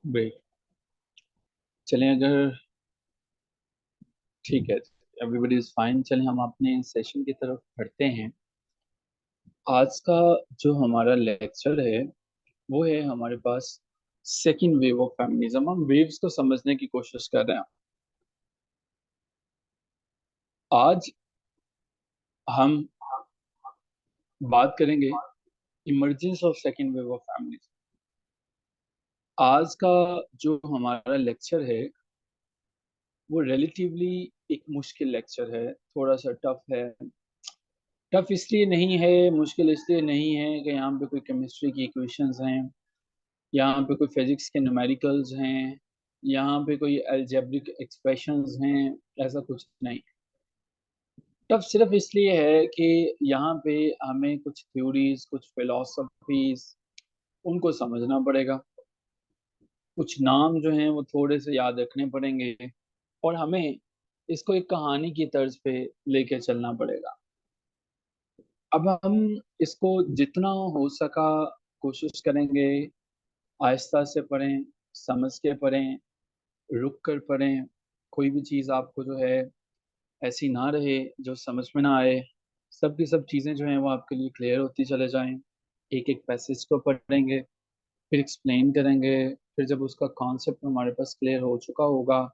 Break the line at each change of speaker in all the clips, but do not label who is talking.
Break. चलें, अगर ठीक है, एवरीबडी इज फाइन, चलें हम अपने सेशन की तरफ बढ़ते हैं। आज का जो हमारा लेक्चर है वो है हमारे पास सेकंड वेव ऑफ फेमिनिज्म। हम वेव्स को समझने की कोशिश कर रहे हैं। आज हम बात करेंगे emergence of second wave of feminism. आज का जो हमारा लेक्चर है वो रिलेटिवली एक मुश्किल लेक्चर है, थोड़ा सा टफ है। टफ इसलिए नहीं है, मुश्किल इसलिए नहीं है कि यहाँ पे कोई केमिस्ट्री की इक्वेशंस हैं, यहाँ पे कोई फिजिक्स के न्यूमेरिकल्स हैं, यहाँ पे कोई अलजेब्रिक एक्सप्रेशंस हैं। ऐसा कुछ नहीं। टफ सिर्फ इसलिए है कि यहाँ पे हमें कुछ थ्योरीज, कुछ फिलोसफीज, उनको समझना पड़ेगा। कुछ नाम जो हैं वो थोड़े से याद रखने पड़ेंगे, और हमें इसको एक कहानी की तर्ज पे लेके चलना पड़ेगा। अब हम इसको जितना हो सका कोशिश करेंगे, आहिस्ता से पढ़ें, समझ के पढ़ें, रुक कर पढ़ें। कोई भी चीज़ आपको जो है ऐसी ना रहे जो समझ में ना आए। सब की सब चीज़ें जो हैं वो आपके लिए क्लियर होती चले जाएं। एक एक पैसेज को पढ़ेंगे, फिर एक्सप्लेन करेंगे, फिर जब उसका कॉन्सेप्ट हमारे पास क्लियर हो चुका होगा,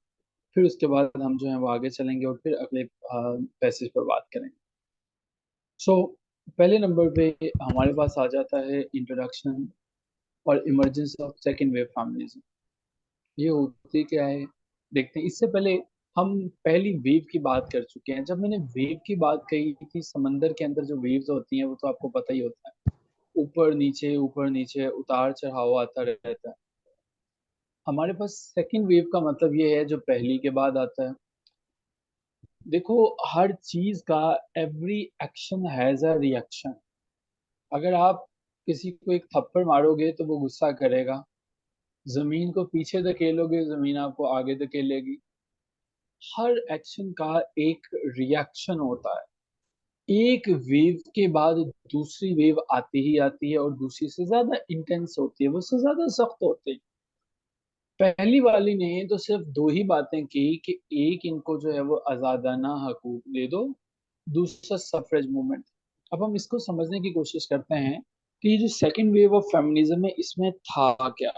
फिर उसके बाद हम जो है वो आगे चलेंगे और फिर अगले पैसेज पर बात करेंगे। सो पहले नंबर पे हमारे पास आ जाता है इंट्रोडक्शन और emergence of second wave feminism. ये होती क्या है, देखते हैं। इससे पहले हम पहली वेव की बात कर चुके हैं। जब मैंने वेव की बात कही थी, समंदर के अंदर जो वेव्स होती हैं वो तो आपको पता ही होता है, ऊपर नीचे उतार चढ़ाव आता रहता है। हमारे पास सेकंड वेव का मतलब ये है जो पहली के बाद आता है। देखो, हर चीज का every action has a reaction. अगर आप किसी को एक थप्पड़ मारोगे तो वो गुस्सा करेगा, जमीन को पीछे धकेलोगे जमीन आपको आगे धकेलेगी। हर एक्शन का एक रिएक्शन होता है। एक वेव के बाद दूसरी वेव आती ही आती है, और दूसरी से ज्यादा इंटेंस होती है, वो से ज्यादा सख्त होती है। पहली वाली ने तो सिर्फ दो ही बातें की कि एक, इनको जो है वो आजादाना हकूक दे दो, दूसरा सफरेज मूवमेंट। अब हम इसको समझने की कोशिश करते हैं कि ये जो सेकंड वेव ऑफ फेमिनिज्म है इसमें था क्या,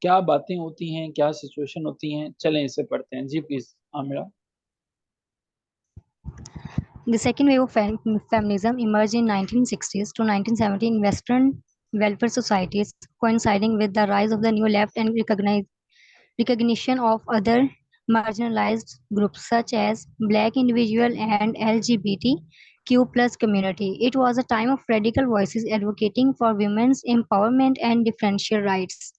क्या बातें होती हैं, क्या सिचुएशन होती हैं। चलें इसे पढ़ते हैं। जी please Amira.
The second wave of feminism emerged in 1960s to 1970 in Western welfare societies, coinciding with the rise of the new left and recognition of other marginalized groups such as Black individual and LGBTQ plus community. It was a time of radical voices advocating for women's empowerment and differential rights.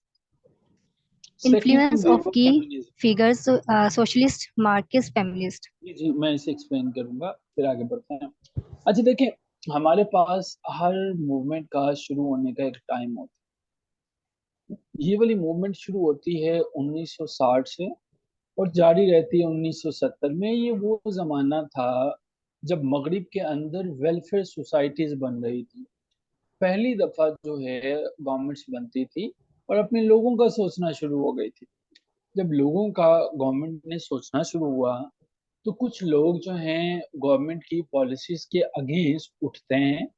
Second
Influence
wave
of
of
key
feminism.
figures, socialist, Marxist, feminist.
जी जी, मैं इसे explain करूंगा, फिर आगे बढ़ते हैं। अच्छा देखिए, हमारे पास हर मूवमेंट का शुरू होने का एक टाइम होता है। ये वाली मूवमेंट शुरू होती है 1960 से और जारी रहती है 1970 में। ये वो जमाना था जब मगरिब के अंदर वेलफेयर सोसाइटीज बन रही थी। पहली दफा जो है गवर्नमेंट्स बनती थी और अपने लोगों का सोचना शुरू हो गई थी। जब लोगों का गवर्नमेंट ने सोचना शुरू हुआ तो कुछ लोग जो हैं गवर्नमेंट की पॉलिसीज के अगेंस्ट उठते हैं,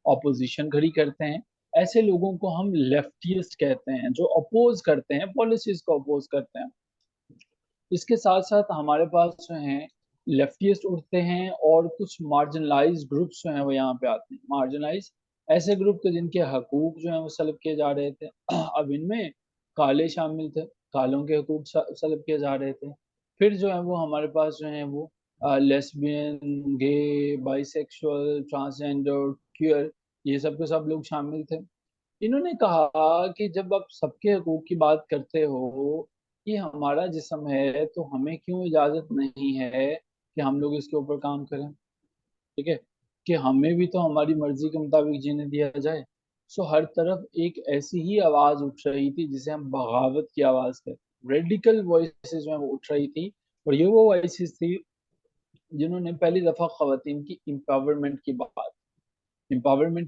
ऑपोजिशन खड़ी करते हैं। ऐसे लोगों को हम लेफ्टिस्ट कहते हैं, जो अपोज करते हैं, पॉलिसीज को अपोज करते हैं। इसके साथ साथ हमारे पास जो हैं लेफ्टिस्ट उठते हैं, और कुछ मार्जिनलाइज ग्रुप्स जो हैं वो यहाँ पे आते हैं। मार्जिनलाइज ऐसे ग्रुप के जिनके हकूक जो हैं वो सलब किए जा रहे थे। अब इनमें काले शामिल थे, कालों के हकूक सलब किए जा रहे थे। फिर जो है वो हमारे पास जो है वो लेस्बियन, गे, बाइसेक्सुअल, ट्रांसजेंडर, क्यूअर, ये सब के सब लोग शामिल थे। इन्होंने कहा कि जब आप सबके हकूक की बात करते हो, ये हमारा जिस्म है, तो हमें क्यों इजाजत नहीं है कि हम लोग इसके ऊपर काम करें। ठीक है, कि हमें भी तो हमारी मर्जी के मुताबिक जीने दिया जाए। सो हर तरफ एक ऐसी ही आवाज उठ रही थी जिसे हम बगावत की आवाज कहते, रेडिकल वॉइसेस जो है वो उठ रही थी। और ये वो वॉइसेस थी जिन्होंने पहली दफा खवातीन की एम्पावरमेंट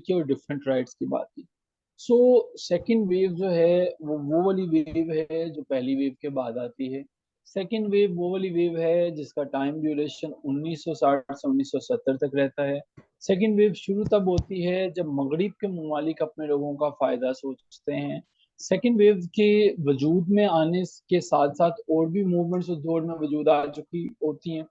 की और डिफरेंट राइट्स की बात की। सो सेकंड वेव जो है वो वाली वेव है जो पहली वेव के बाद आती है। सेकंड वेव वो वाली वेव है जिसका टाइम ड्यूरेशन 1960 से 1970 तक रहता है। सेकंड वेव शुरू तब होती है जब मगरिब के ममालिक अपने लोगों का फायदा सोचते हैं। सेकंड वेव के वजूद में आने के साथ साथ और भी मूवमेंट्स उस दौर में वजूद आ चुकी होती हैं।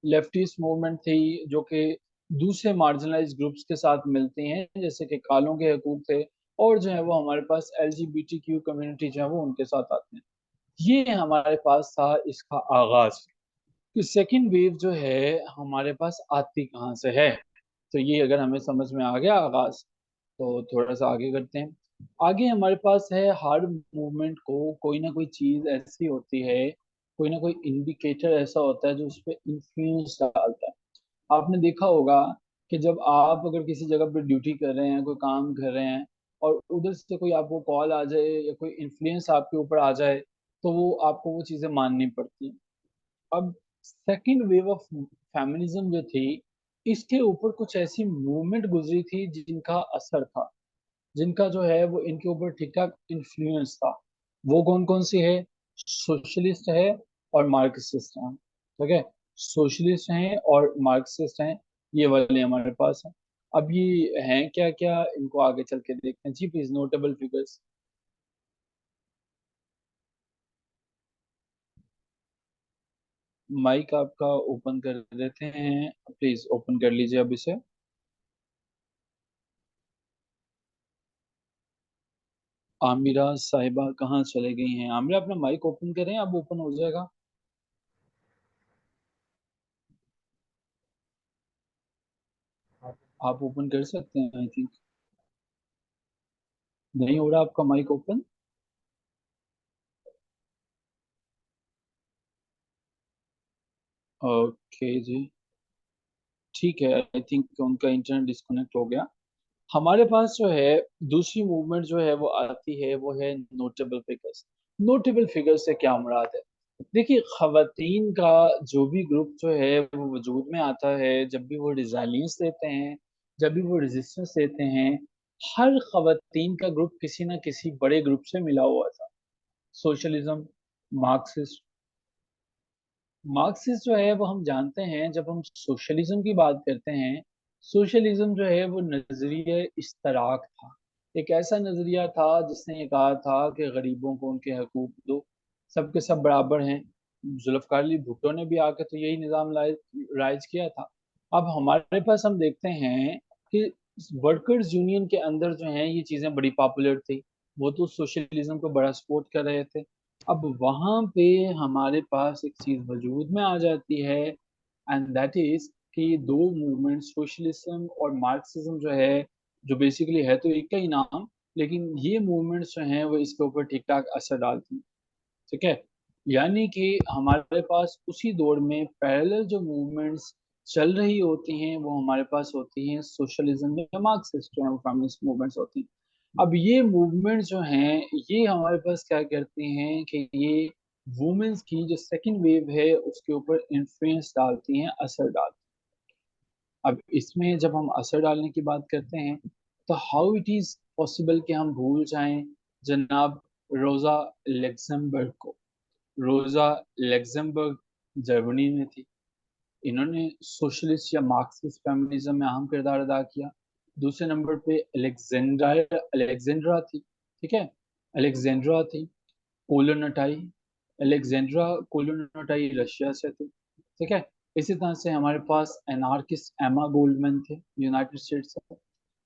लेफ्टिस्ट मूवमेंट थी जो कि दूसरे मार्जिनलाइज ग्रुप्स के साथ मिलती हैं, जैसे कि कालों के हकूक थे, और जो है वो हमारे पास LGBTQ कम्युनिटी जो है वो उनके साथ आते हैं। ये हमारे पास था इसका आगाज। कि सेकंड वेव जो है हमारे पास आती कहाँ से है, तो ये अगर हमें समझ में आ गया आगाज, तो थोड़ा सा आगे करते हैं। आगे हमारे पास है हर मूवमेंट को कोई ना कोई चीज ऐसी होती है, कोई ना कोई इंडिकेटर ऐसा होता है जो उस पर इंफ्लुएंस डालता है। आपने देखा होगा कि जब आप अगर किसी जगह पर ड्यूटी कर रहे हैं, कोई काम कर रहे हैं, और उधर से कोई आपको कॉल आ जाए या कोई इन्फ्लुएंस आपके ऊपर आ जाए, तो वो आपको वो चीजें माननी पड़ती हैं। अब सेकंड वेव ऑफ फेमिनिज्म जो थी, इसके ऊपर कुछ ऐसी मूवमेंट गुजरी थी जिनका असर था, जिनका जो है वो इनके ऊपर ठीक ठाक इन्फ्लुएंस था। वो कौन कौन सी है? सोशलिस्ट है और मार्क्सिस्ट हैं। ठीक है, सोशलिस्ट हैं और मार्क्सिस्ट हैं, ये वाले हमारे पास हैं। अब ये हैं क्या क्या, इनको आगे चल के देखते हैं। जी प्लीज, नोटेबल फिगर्स। माइक आपका ओपन कर देते हैं, प्लीज ओपन कर लीजिए अब इसे। आमिरा साहिबा कहाँ चले गई हैं? आमिरा अपना माइक ओपन करें, अब ओपन हो जाएगा। आप ओपन कर सकते हैं आई थिंक। नहीं हो रहा आपका माइक ओपन। ओके जी, ठीक है, आई थिंक उनका इंटरनेट डिस्कनेक्ट हो गया। हमारे पास जो है दूसरी मूवमेंट जो है वो आती है, वो है नोटेबल फिगर्स। नोटेबल फिगर्स से क्या मुराद है? देखिए, खवातीन का जो भी ग्रुप जो है वो वजूद में आता है, जब भी वो रिजाइलेंस देते हैं, जब भी वो रेजिस्टेंस देते हैं, हर खवातीन का ग्रुप किसी ना किसी बड़े ग्रुप से मिला हुआ था। Socialism, Marxist. मार्क्सिस्ट जो है वो हम जानते हैं, जब हम सोशलिज्म की बात करते हैं, सोशलिज्म जो है वो नजरिया इश्तराक था। एक ऐसा नजरिया था जिसने ये कहा था कि गरीबों को उनके हकूक दो, सबके सब बराबर हैं। जुल्फकार अली भुट्टो ने भी आकर तो यही निज़ाम राइज किया था। अब हमारे पास हम देखते हैं कि वर्कर्स यूनियन के अंदर जो है ये चीज़ें बड़ी पॉपुलर थी, वो तो सोशलिज्म को बड़ा सपोर्ट कर रहे थे। अब वहां पे हमारे पास एक चीज वजूद में आ जाती है, एंड दैट इज कि ये दो मूवमेंट सोशलिज्म और मार्क्सिज्म जो है, जो बेसिकली है तो एक का ही नाम, लेकिन ये मूवमेंट्स जो हैं वो इसके ऊपर ठीक ठाक असर डालती हैं। ठीक है, यानी कि हमारे पास उसी दौर में पैरेलल जो मूवमेंट्स चल रही होती हैं वो हमारे पास होती हैं सोशलिज्म या मार्क्सिस्ट जो है वो फेमिनिस्ट मूवमेंट्स होती हैं। अब ये मूवमेंट्स जो हैं ये हमारे पास क्या करती हैं कि ये वुमेन्स की जो सेकंड वेव है उसके ऊपर इन्फ्लुएंस डालती हैं, असर डालती हैं। अब इसमें जब हम असर डालने की बात करते हैं, तो हाउ इट इज पॉसिबल कि हम भूल जाएं जनाब रोजा लग्जमबर्ग को। रोजा लग्जमबर्ग जर्मनी में थी। इन्होंने सोशलिस्ट या मार्क्सिस्ट फेमिनिज्म में अहम किरदार अदा किया। दूसरे नंबर पे अलेक्जेंड्रा थी। ठीक है, अलेक्जेंड्रा थी। कोलोनटाई, अलेक्जेंड्रा कोलोनटाई रशिया से थे। ठीक है, इसी तरह से हमारे पास एनार्किस्ट एमा गोल्डमैन थे, यूनाइटेड स्टेट्स से।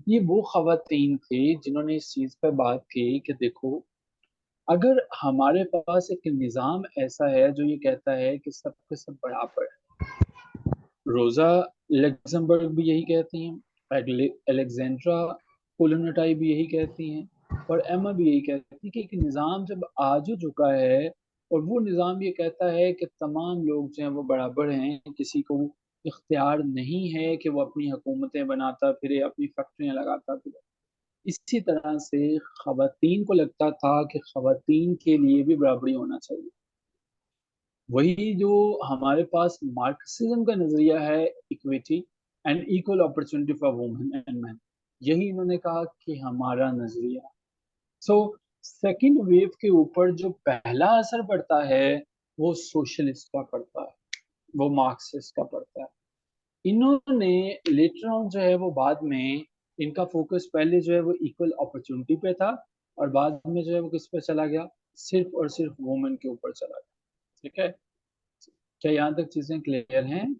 ये वो खवातीन थे जिन्होंने इस चीज पर बात की कि देखो, अगर हमारे पास एक निज़ाम ऐसा है जो ये कहता है कि सबके सब बराबर है, रोजा लग्जमबर्ग भी यही कहती हैं, अलेक्जेंड्रा कोलोनटाई भी यही कहती हैं, और एमा भी यही कहती है कि एक निज़ाम जब आ जो चुका है, और वो निज़ाम ये कहता है कि तमाम लोग जो हैं वो बराबर हैं, किसी को इख्तियार नहीं है कि वो अपनी हुकूमतें बनाता फिरे, अपनी फैक्ट्रियाँ लगाता फिरे। इसी तरह से खवातीन को लगता था कि खवातीन के लिए भी बराबरी होना चाहिए। वही जो हमारे पास मार्क्सिज्म का नजरिया है, equity and equal opportunity for women and man. यही इन्होंने कहा कि हमारा नजरिया। सो सेकंड वेव के ऊपर जो पहला असर पड़ता है वो सोशलिस्ट का पड़ता है, वो मार्क्सिस्ट का पड़ता है। इन्होंने लेटर ऑन जो है वो बाद में, इनका फोकस पहले जो है वो इक्वल अपॉर्चुनिटी पे था, और बाद में जो है वो किस पे चला गया, सिर्फ और सिर्फ वुमेन के ऊपर चला गया। ठीक है, क्या यहाँ तक चीजें क्लियर हैं?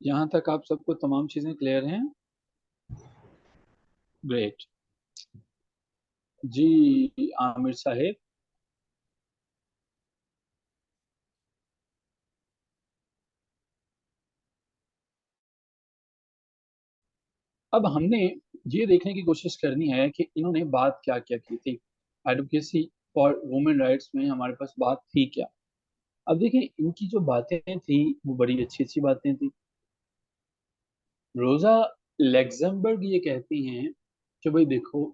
यहाँ तक आप सबको तमाम चीजें क्लियर हैं? ग्रेट। जी आमिर साहेब। अब हमने ये देखने की कोशिश करनी है कि इन्होंने बात क्या क्या की थी। एडवोकेसी फॉर वुमेन राइट्स में हमारे पास बात थी क्या। अब देखिए इनकी जो बातें थी वो बड़ी अच्छी अच्छी बातें थी। रोजा लेक्जमबर्ग ये कहती हैं कि भाई देखो,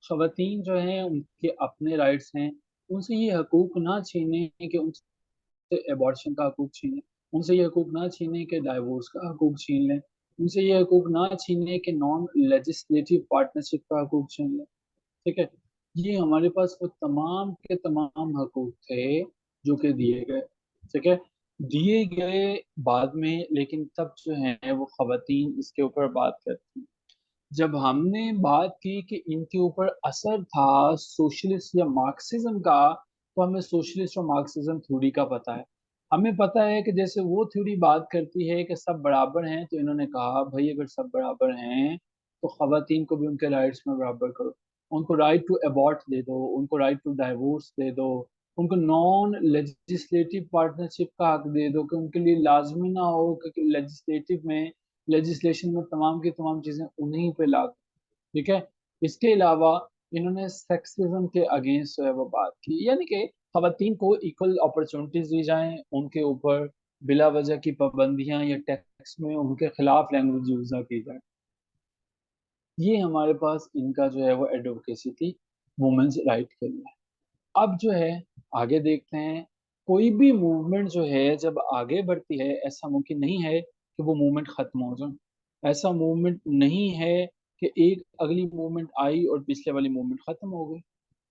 खवातीन जो हैं उनके अपने राइट्स हैं, उनसे ये हकूक ना छीने कि उनसे एबॉर्शन का हकूक छीन लें, उनसे ये हकूक ना छीने कि डाइवोर्स का हकूक छीन लें, उनसे ये हकूक ना छीने कि नॉन लेजिस्लेटिव पार्टनरशिप का हकूक छीन लें। ठीक है, ये हमारे पास वो तमाम के तमाम हकूक थे जो कि दिए गए। ठीक है, दिए गए बाद में, लेकिन तब जो है वो खवातीन इसके ऊपर बात करती। जब हमने बात की कि इनके ऊपर असर था सोशलिस्ट या मार्क्सिज्म का, तो हमें सोशलिस्ट और मार्क्सिज्म थ्योरी का पता है। हमें पता है कि जैसे वो थ्योरी बात करती है कि सब बराबर हैं, तो इन्होंने कहा भाई अगर सब बराबर हैं तो खवातीन को भी उनके राइट्स में बराबर करो, उनको राइट टू अबॉर्ट दे दो, उनको राइट टू डाइवोर्स दे दो, उनको नॉन लेजिस्लेटिव पार्टनरशिप का हक दे दो, कि उनके लिए लाजमी ना हो कि लेजिस्लेटिव में, लेजिस्लेशन में तमाम की तमाम चीजें उन्हीं पे लागू। ठीक है, इसके अलावा इन्होंने सेक्सिज्म के अगेंस्ट जो है वो बात की, यानी कि खवातीन को इक्वल अपॉर्चुनिटीज दी जाएं, उनके ऊपर बिला वजह की पाबंदियां या टैक्स में उनके खिलाफ लैंग्वेज यूज ना की जाए। ये हमारे पास इनका जो है वो एडवोकेसी थी वुमेन्स राइट के लिए। अब जो है आगे देखते हैं। कोई भी मूवमेंट जो है जब आगे बढ़ती है, ऐसा मुमकिन नहीं है कि वो मूवमेंट खत्म हो जाए। ऐसा मूवमेंट नहीं है कि एक अगली मूवमेंट आई और पिछले वाली मूवमेंट खत्म हो गई।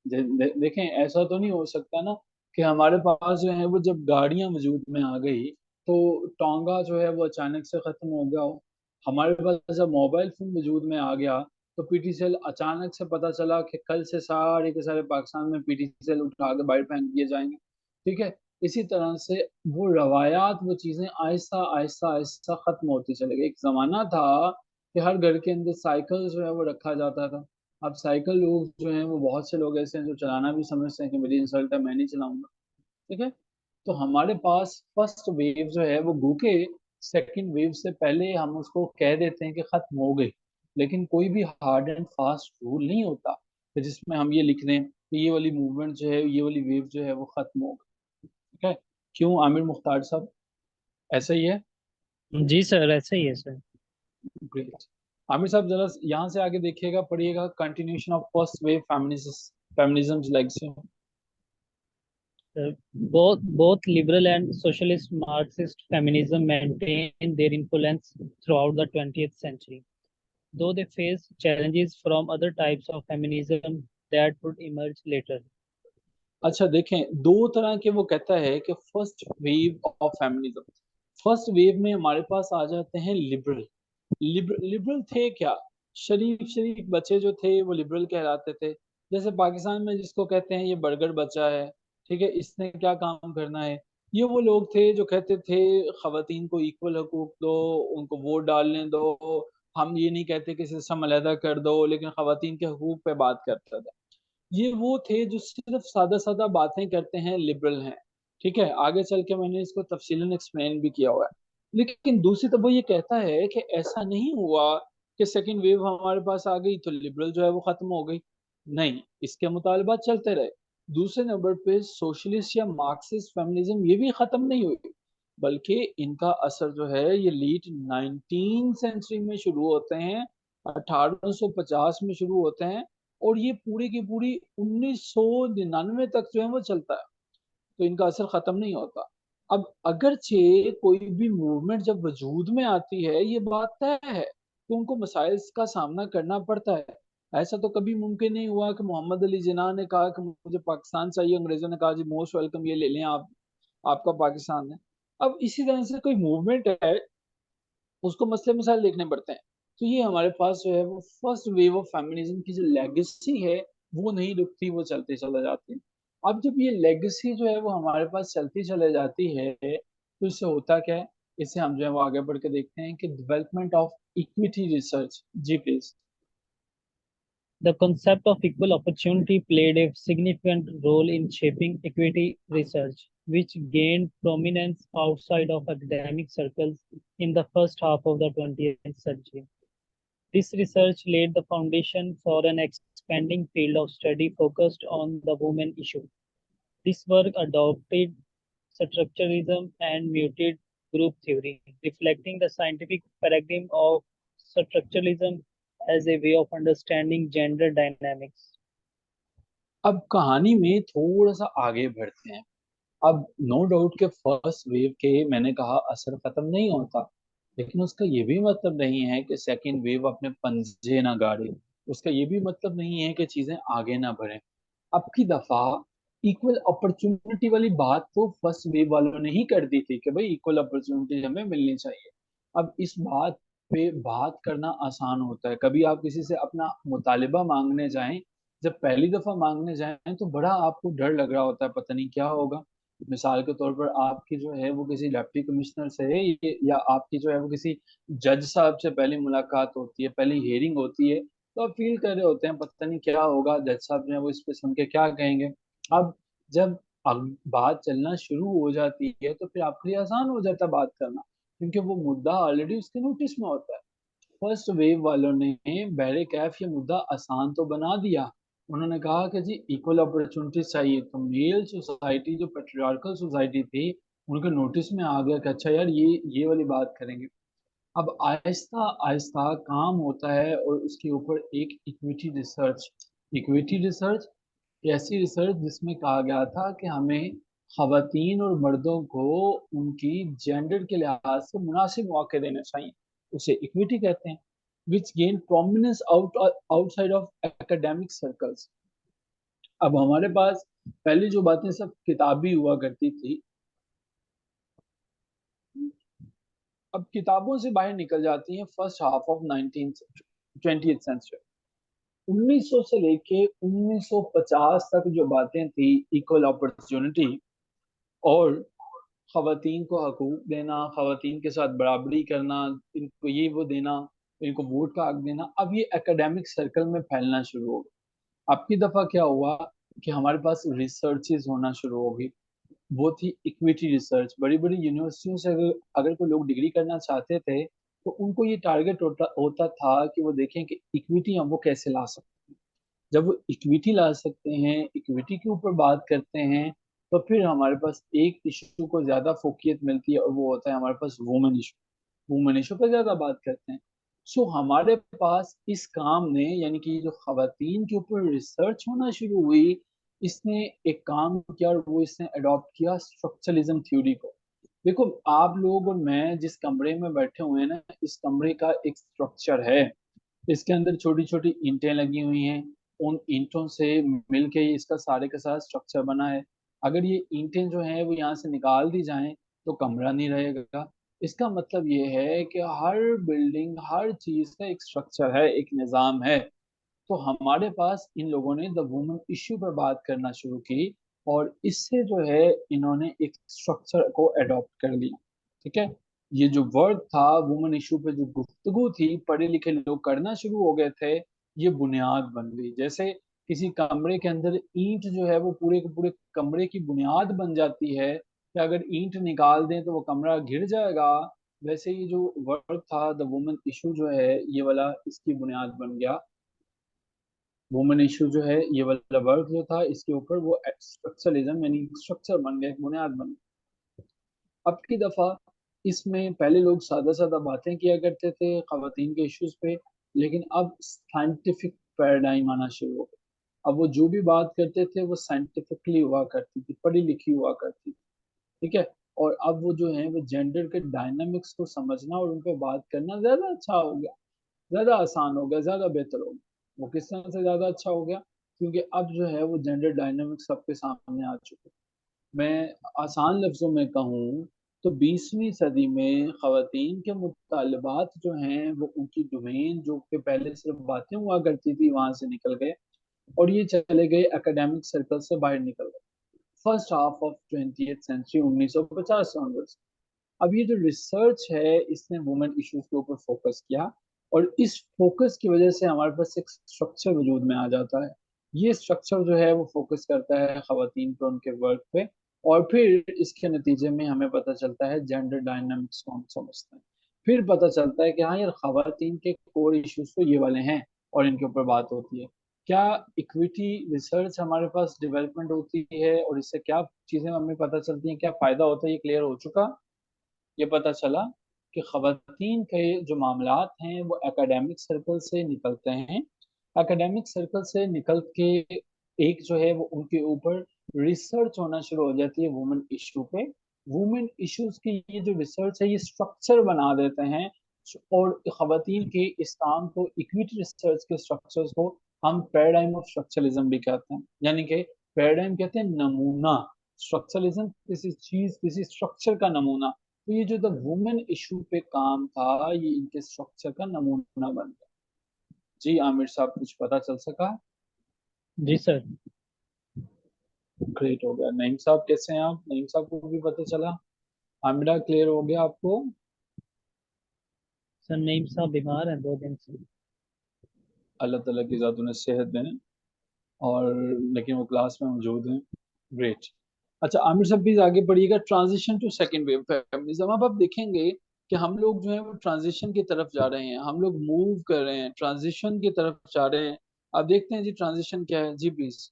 देखें ऐसा तो नहीं हो सकता ना कि हमारे पास जो है वो जब गाड़ियां वजूद में आ गई तो टोंगा जो है वो अचानक से खत्म हो गया हो। हमारे पास जब मोबाइल फोन वजूद में आ गया तो पीटीसीएल अचानक से पता चला कि कल से सारे के सारे पाकिस्तान में पीटीसीएल उठा के बाहर फेंक दिए जाएंगे। ठीक है, इसी तरह से वो रवायात, वो चीजें आहिस्ता आहिस्ता आहिस्ता खत्म होती चली गई। एक जमाना था कि हर घर के अंदर साइकिल जो है वो रखा जाता था। अब साइकिल लोग जो हैं वो बहुत से लोग ऐसे हैं जो चलाना भी समझते हैं कि मेरी इंसल्ट है, मैं नहीं चलाऊंगा। ठीक है, तो हमारे पास फर्स्ट वेव जो है वो गो के सेकंड वेव से पहले हम उसको कह देते हैं कि खत्म हो गई। लेकिन कोई भी हार्ड एंड फास्ट रूल नहीं होता कि जिसमें हम ये लिख दें कि ये वाली मूवमेंट जो है, ये वाली वेव जो है वो खत्म हो गई। ठीक है, क्यों आमिर मुख्तार साहब, ऐसा ही है?
जी सर, ऐसा ही है सर।
ग्रेट। आमिर साहब जरा यहाँ से आगे देखिएगा, पढ़िएगा continuation of first wave feminism legacy.
Both liberal and socialist Marxist feminism maintained their influence throughout the 20th century, though they faced challenges from other types of feminism that would emerge later.
अच्छा देखें, दो तरह के वो कहता है कि first wave of feminism. First wave में हमारे पास आ जाते हैं लिबरल। लिबरल थे क्या? शरीफ शरीफ बच्चे जो थे वो लिबरल कहलाते थे। जैसे पाकिस्तान में जिसको कहते हैं ये बर्गर बच्चा है, ठीक है, इसने क्या काम करना है। ये वो लोग थे जो कहते थे खवातीन को इक्वल हकूक दो, उनको वोट डालने दो। हम ये नहीं कहते कि सिस्टम अलहदा कर दो, लेकिन खवातीन के हकूक पे बात करता था। ये वो थे जो सिर्फ सादा सादा बातें करते हैं, लिबरल हैं। ठीक है, आगे चल के मैंने इसको तफसीलन एक्सप्लेन भी किया हुआ है। लेकिन दूसरी तरफ वो ये कहता है कि ऐसा नहीं हुआ कि सेकंड वेव हमारे पास आ गई तो लिबरल जो है वो खत्म हो गई। नहीं, इसके मुतालबात चलते रहे। दूसरे नंबर पे सोशलिस्ट या मार्क्सिस्ट फेमिनिज्म ये भी खत्म नहीं हुई, बल्कि इनका असर जो है ये लेट 19 सेंचुरी में शुरू होते हैं, 1850 में शुरू होते हैं। और ये पूरी की पूरी 1999 तक जो है वो चलता है, तो इनका असर खत्म नहीं होता। अब अगरचे कोई भी मूवमेंट जब वजूद में आती है, ये बात तय है कि उनको मसाइल का सामना करना पड़ता है। ऐसा तो कभी मुमकिन नहीं हुआ कि मोहम्मद अली जिन्ना ने कहा कि मुझे पाकिस्तान चाहिए, अंग्रेजों ने कहा जी मोस्ट वेलकम, ये ले लें आप, आपका पाकिस्तान है। अब इसी तरह से कोई मूवमेंट है, उसको मसले मसाइल देखने पड़ते हैं। तो ये हमारे पास जो है वो फर्स्ट वेव ऑफ फेमिनिज्म की जो लेगेसी है वो नहीं रुकती, वो चलते चले जाती है। अब जब ये लेगेसी जो है वो हमारे पास चलती चले जाती है, तो इससे होता क्या है, इससे हम जो है वो आगे बढ़ के देखते हैं कि डेवलपमेंट ऑफ इक्विटी रिसर्च। जी please.
The concept of equal opportunity played a significant role in shaping equity research, which gained prominence outside of academic circles in the first half of the 20th century. This research laid the foundation for an expanding field of study focused on the women issue. This work adopted structuralism and muted group theory, reflecting the scientific paradigm of structuralism as a way of understanding gender dynamics.
अब कहानी में थोड़ा सा आगे बढ़ते हैं। अब no doubt के फर्स्ट वेव के मैंने कहा असर खत्म नहीं होता, लेकिन उसका ये भी मतलब नहीं है कि सेकंड वेव अपने पंजे ना गाड़े। उसका ये भी मतलब नहीं है कि चीजें आगे ना बढ़े। अब की दफा इक्वल अपॉर्चुनिटी वाली बात तो फर्स्ट वेव वालों ने ही कर दी थी कि भाई इक्वल अपॉर्चुनिटी हमें मिलनी चाहिए। अब इस बात पे बात करना आसान होता है, कभी आप किसी से अपना मुतालिबा मांगने जाएं, जब पहली दफा मांगने जाएं तो बड़ा आपको डर लग रहा होता है, पता नहीं क्या होगा। मिसाल के तौर पर आपकी जो है वो किसी डिप्टी कमिश्नर से है या आपकी जो है वो किसी जज साहब से पहली मुलाकात होती है, पहली हियरिंग होती है, तो आप फील कर रहे होते हैं पता नहीं क्या होगा, जज साहब जो है वो इस पे सुन के क्या कहेंगे। अब जब बात चलना शुरू हो जाती है तो फिर आपके लिए आसान हो जाता है बात करना, क्योंकि वो मुद्दा ऑलरेडी उसके नोटिस में होता है। फर्स्ट वेव वालों ने बहरे कैफ ये मुद्दा आसान तो बना दिया। उन्होंने कहा कि जी इक्वल अपॉर्चुनिटीज चाहिए, तो मेल सोसाइटी जो पेट्रियार्कल सोसाइटी थी उनके नोटिस में आ गया कि अच्छा यार ये वाली बात करेंगे। अब आहिस्ता आहिस्ता काम होता है और उसके ऊपर एक इक्विटी रिसर्च। इक्विटी रिसर्च ऐसी रिसर्च जिसमें कहा गया था कि हमें खवातीन और मर्दों को उनकी जेंडर के लिहाज से मुनासिब मौके देने चाहिए, उसे इक्विटी कहते हैं। Which gain prominence outside of academic circles. अब हमारे पास पहले जो बातें सब किताबी हुआ करती थी, अब किताबों से बाहर निकल जाती हैं first half of 19 20th century. 1900 से लेके 1950 तक जो बातें थी, इक्वल अपॉर्चुनिटी और खवातीन को हकूक देना, खवातीन के साथ बराबरी करना, इनको ये वो देना, इनको वोट का हक देना, अब ये एकेडमिक सर्कल में फैलना शुरू हो गया। अब की दफा क्या हुआ कि हमारे पास रिसर्चेज होना शुरू हो गई। वो थी इक्विटी रिसर्च। बड़ी बड़ी यूनिवर्सिटियों से अगर अगर कोई लोग डिग्री करना चाहते थे तो उनको ये टारगेट होता था कि वो देखें कि इक्विटी हम वो कैसे ला सकते हैं। जब वो इक्विटी ला सकते हैं, इक्विटी के ऊपर बात करते हैं, तो फिर हमारे पास एक इशू को ज्यादा फोकियत मिलती है और वो होता है हमारे पास वुमेन इशू। वुमेन इशू पर ज्यादा बात करते हैं। सो हमारे पास इस काम ने, यानी कि जो खवातीन के ऊपर रिसर्च होना शुरू हुई, इसने एक काम किया और वो इसने अडॉप्ट किया स्ट्रक्चरलिज्म थ्योरी को। देखो आप लोग और मैं जिस कमरे में बैठे हुए हैं ना, इस कमरे का एक स्ट्रक्चर है। इसके अंदर छोटी छोटी ईंटें लगी हुई हैं, उन ईंटों से मिलके ये इसका सारे का सारा स्ट्रक्चर बना है। अगर ये ईंटें जो हैं वो यहाँ से निकाल दी जाएं तो कमरा नहीं रहेगा। इसका मतलब ये है कि हर बिल्डिंग, हर चीज का एक स्ट्रक्चर है, एक निज़ाम है। तो हमारे पास इन लोगों ने द वुमन इश्यू पर बात करना शुरू की और इससे जो है इन्होंने एक स्ट्रक्चर को अडॉप्ट कर लिया। ठीक है, ये जो वर्क था वुमन इशू पे, जो गुफ्तगू थी, पढ़े लिखे लोग करना शुरू हो गए थे, ये बुनियाद बन गई। जैसे किसी कमरे के अंदर ईंट जो है वो पूरे के पूरे कमरे की बुनियाद बन जाती है कि अगर ईंट निकाल दें तो वो कमरा गिर जाएगा, वैसे ये जो वर्क था द वुमन इशू जो है ये वाला, इसकी बुनियाद बन गया। वुमन इशू जो है ये वाला वर्क जो था, इसके ऊपर वो स्ट्रक्चरलिज्म यानी स्ट्रक्चर बन गया, एक बुनियाद बन गया। अब की दफा इसमें पहले लोग सादा सादा बातें किया करते थे खवातीन के इश्यूज पे, लेकिन अब साइंटिफिक पैराडाइम आना शुरू हो गया। अब वो जो भी बात करते थे वो साइंटिफिकली हुआ करती थी, पढ़ी लिखी हुआ करती थी, ठीक है। और अब वो जो है वो जेंडर के डायनामिक्स को समझना और उन पर बात करना ज्यादा अच्छा हो गया, ज्यादा आसान हो गया, ज्यादा बेहतर हो गया। वो किस तरह से ज्यादा अच्छा हो गया? क्योंकि अब जो है वो जेंडर डायनामिक्स सबके सामने आ चुके हैं। मैं आसान लफ्जों में कहूँ तो 20वीं सदी में खवातीन के मुतालबात जो हैं वो उनकी डोमेन जो कि पहले सिर्फ बातें हुआ करती थी वहां से निकल गए और ये चले गए एकेडमिक सर्कल से बाहर निकल गए। First half of 20th century 1950 से onwards। अब ये जो रिसर्च है इसने वुमेन इश्यूज के ऊपर फोकस किया और इस फोकस की वजह से हमारे पास एक स्ट्रक्चर वजूद में आ जाता है। ये स्ट्रक्चर जो है वो फोकस करता है खवातीन पर, उनके वर्क पे, और फिर इसके नतीजे में हमें पता चलता है जेंडर डायनामिक्स को हम समझते हैं। फिर पता चलता है कि हाँ यार, खवातीन के कोर इश्यूज तो ये वाले हैं और इनके ऊपर बात होती है। क्या इक्विटी रिसर्च हमारे पास डेवलपमेंट होती है और इससे क्या चीजें हमें पता चलती हैं, क्या फायदा होता है, ये क्लियर हो चुका। ये पता चला कि खवातीन के जो मामलात हैं वो एकेडमिक सर्कल से निकलते हैं। एकेडमिक सर्कल से निकल के एक जो है वो उनके ऊपर रिसर्च होना शुरू हो जाती है वुमेन इशू पे। वुमेन इश्यूज की ये जो रिसर्च है ये स्ट्रक्चर बना देते हैं और खवातीन के इस काम को, इक्विटी रिसर्च के स्ट्रक्चर्स को हम पैराडाइम ऑफ स्ट्रक्चरलिज्म भी कहते हैं। यानी कि पैराडाइम कहते हैं नमूना, स्ट्रक्चरलिज्म किसी चीज, किसी स्ट्रक्चर का नमूना। तो ये जो द वुमेन इशू पे काम था ये इनके स्ट्रक्चर का नमूना बन गया। जी आमिर साहब, कुछ पता चल सका?
जी सर।
ग्रेट हो गया। नईम साहब कैसे हैं आप? नईम साहब को भी पता चला? आमिरा क्लियर हो गया आपको?
सर नईम साहब बीमार हैं 2 दिन से।
अल्लाह ताला की ज़ात उन्हें सेहत दें, और लेकिन वो क्लास में मौजूद हैं। ग्रेट। अच्छा आमिर साहब प्लीज आगे बढ़िएगा। Transition to second wave feminism. अब आप देखेंगे कि हम लोग जो है वो ट्रांजिशन की तरफ जा रहे हैं, हम लोग मूव कर रहे हैं, ट्रांजिशन की तरफ जा रहे हैं। अब देखते हैं जी ट्रांजिशन क्या है। जी please.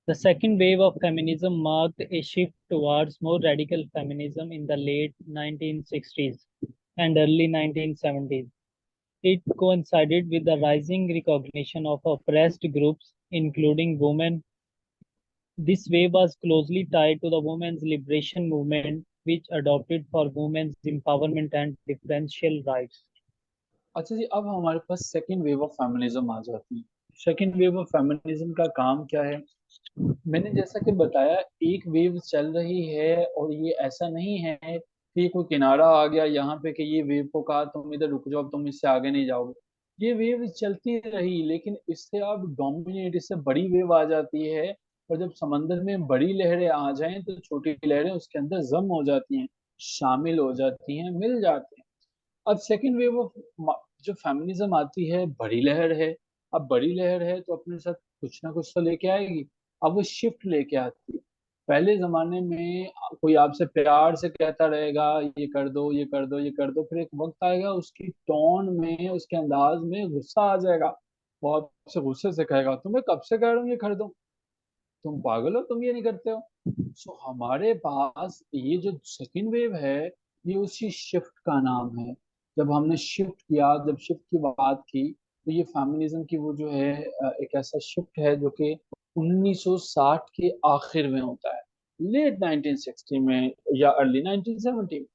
The second wave of feminism marked a shift towards more radical feminism in the late 1960s and early 1970s. It coincided with the rising recognition of oppressed groups, including women. This wave was closely tied to the women's liberation movement, which adopted for women's empowerment and differential rights.
अच्छा जी, अब हमारे पास second wave of feminism आ जाती है। Second wave of feminism का काम क्या है? मैंने जैसा कि बताया, एक वेव चल रही है और ये ऐसा नहीं है कि ये कोई किनारा आ गया यहाँ पे कि ये वेव को कहा तुम इधर रुक जाओ, तुम इससे आगे नहीं जाओगे। ये वेव चलती रही लेकिन इससे अब डोमिनेट, इससे बड़ी वेव आ जाती है। और जब समंदर में बड़ी लहरें आ जाएं तो छोटी लहरें उसके अंदर जम हो जाती हैं, शामिल हो जाती हैं, मिल जाती हैं। अब सेकेंड वेव ऑफ जो फेमिनिज्म आती है, बड़ी लहर है। अब बड़ी लहर है तो अपने साथ कुछ ना कुछ तो लेके आएगी। अब वो शिफ्ट लेके आती है। पहले जमाने में कोई आपसे प्यार से कहता रहेगा ये कर दो, ये कर दो, ये कर दो, फिर एक वक्त आएगा उसकी टोन में, उसके अंदाज में गुस्सा आ जाएगा। वो आपसे गुस्से से कहेगा तुम्हें कब से कह रहा हूँ ये कर दो, तुम पागल हो, तुम ये नहीं करते हो। सो हमारे पास ये जो सेकेंड वेव है ये उसी शिफ्ट का नाम है। जब हमने शिफ्ट किया, जब शिफ्ट की बात की, तो ये फेमिनिज्म की वो जो है एक ऐसा शिफ्ट है जो कि 1960 के आखिर में होता है, लेट 1960 में या अर्ली 1970 में।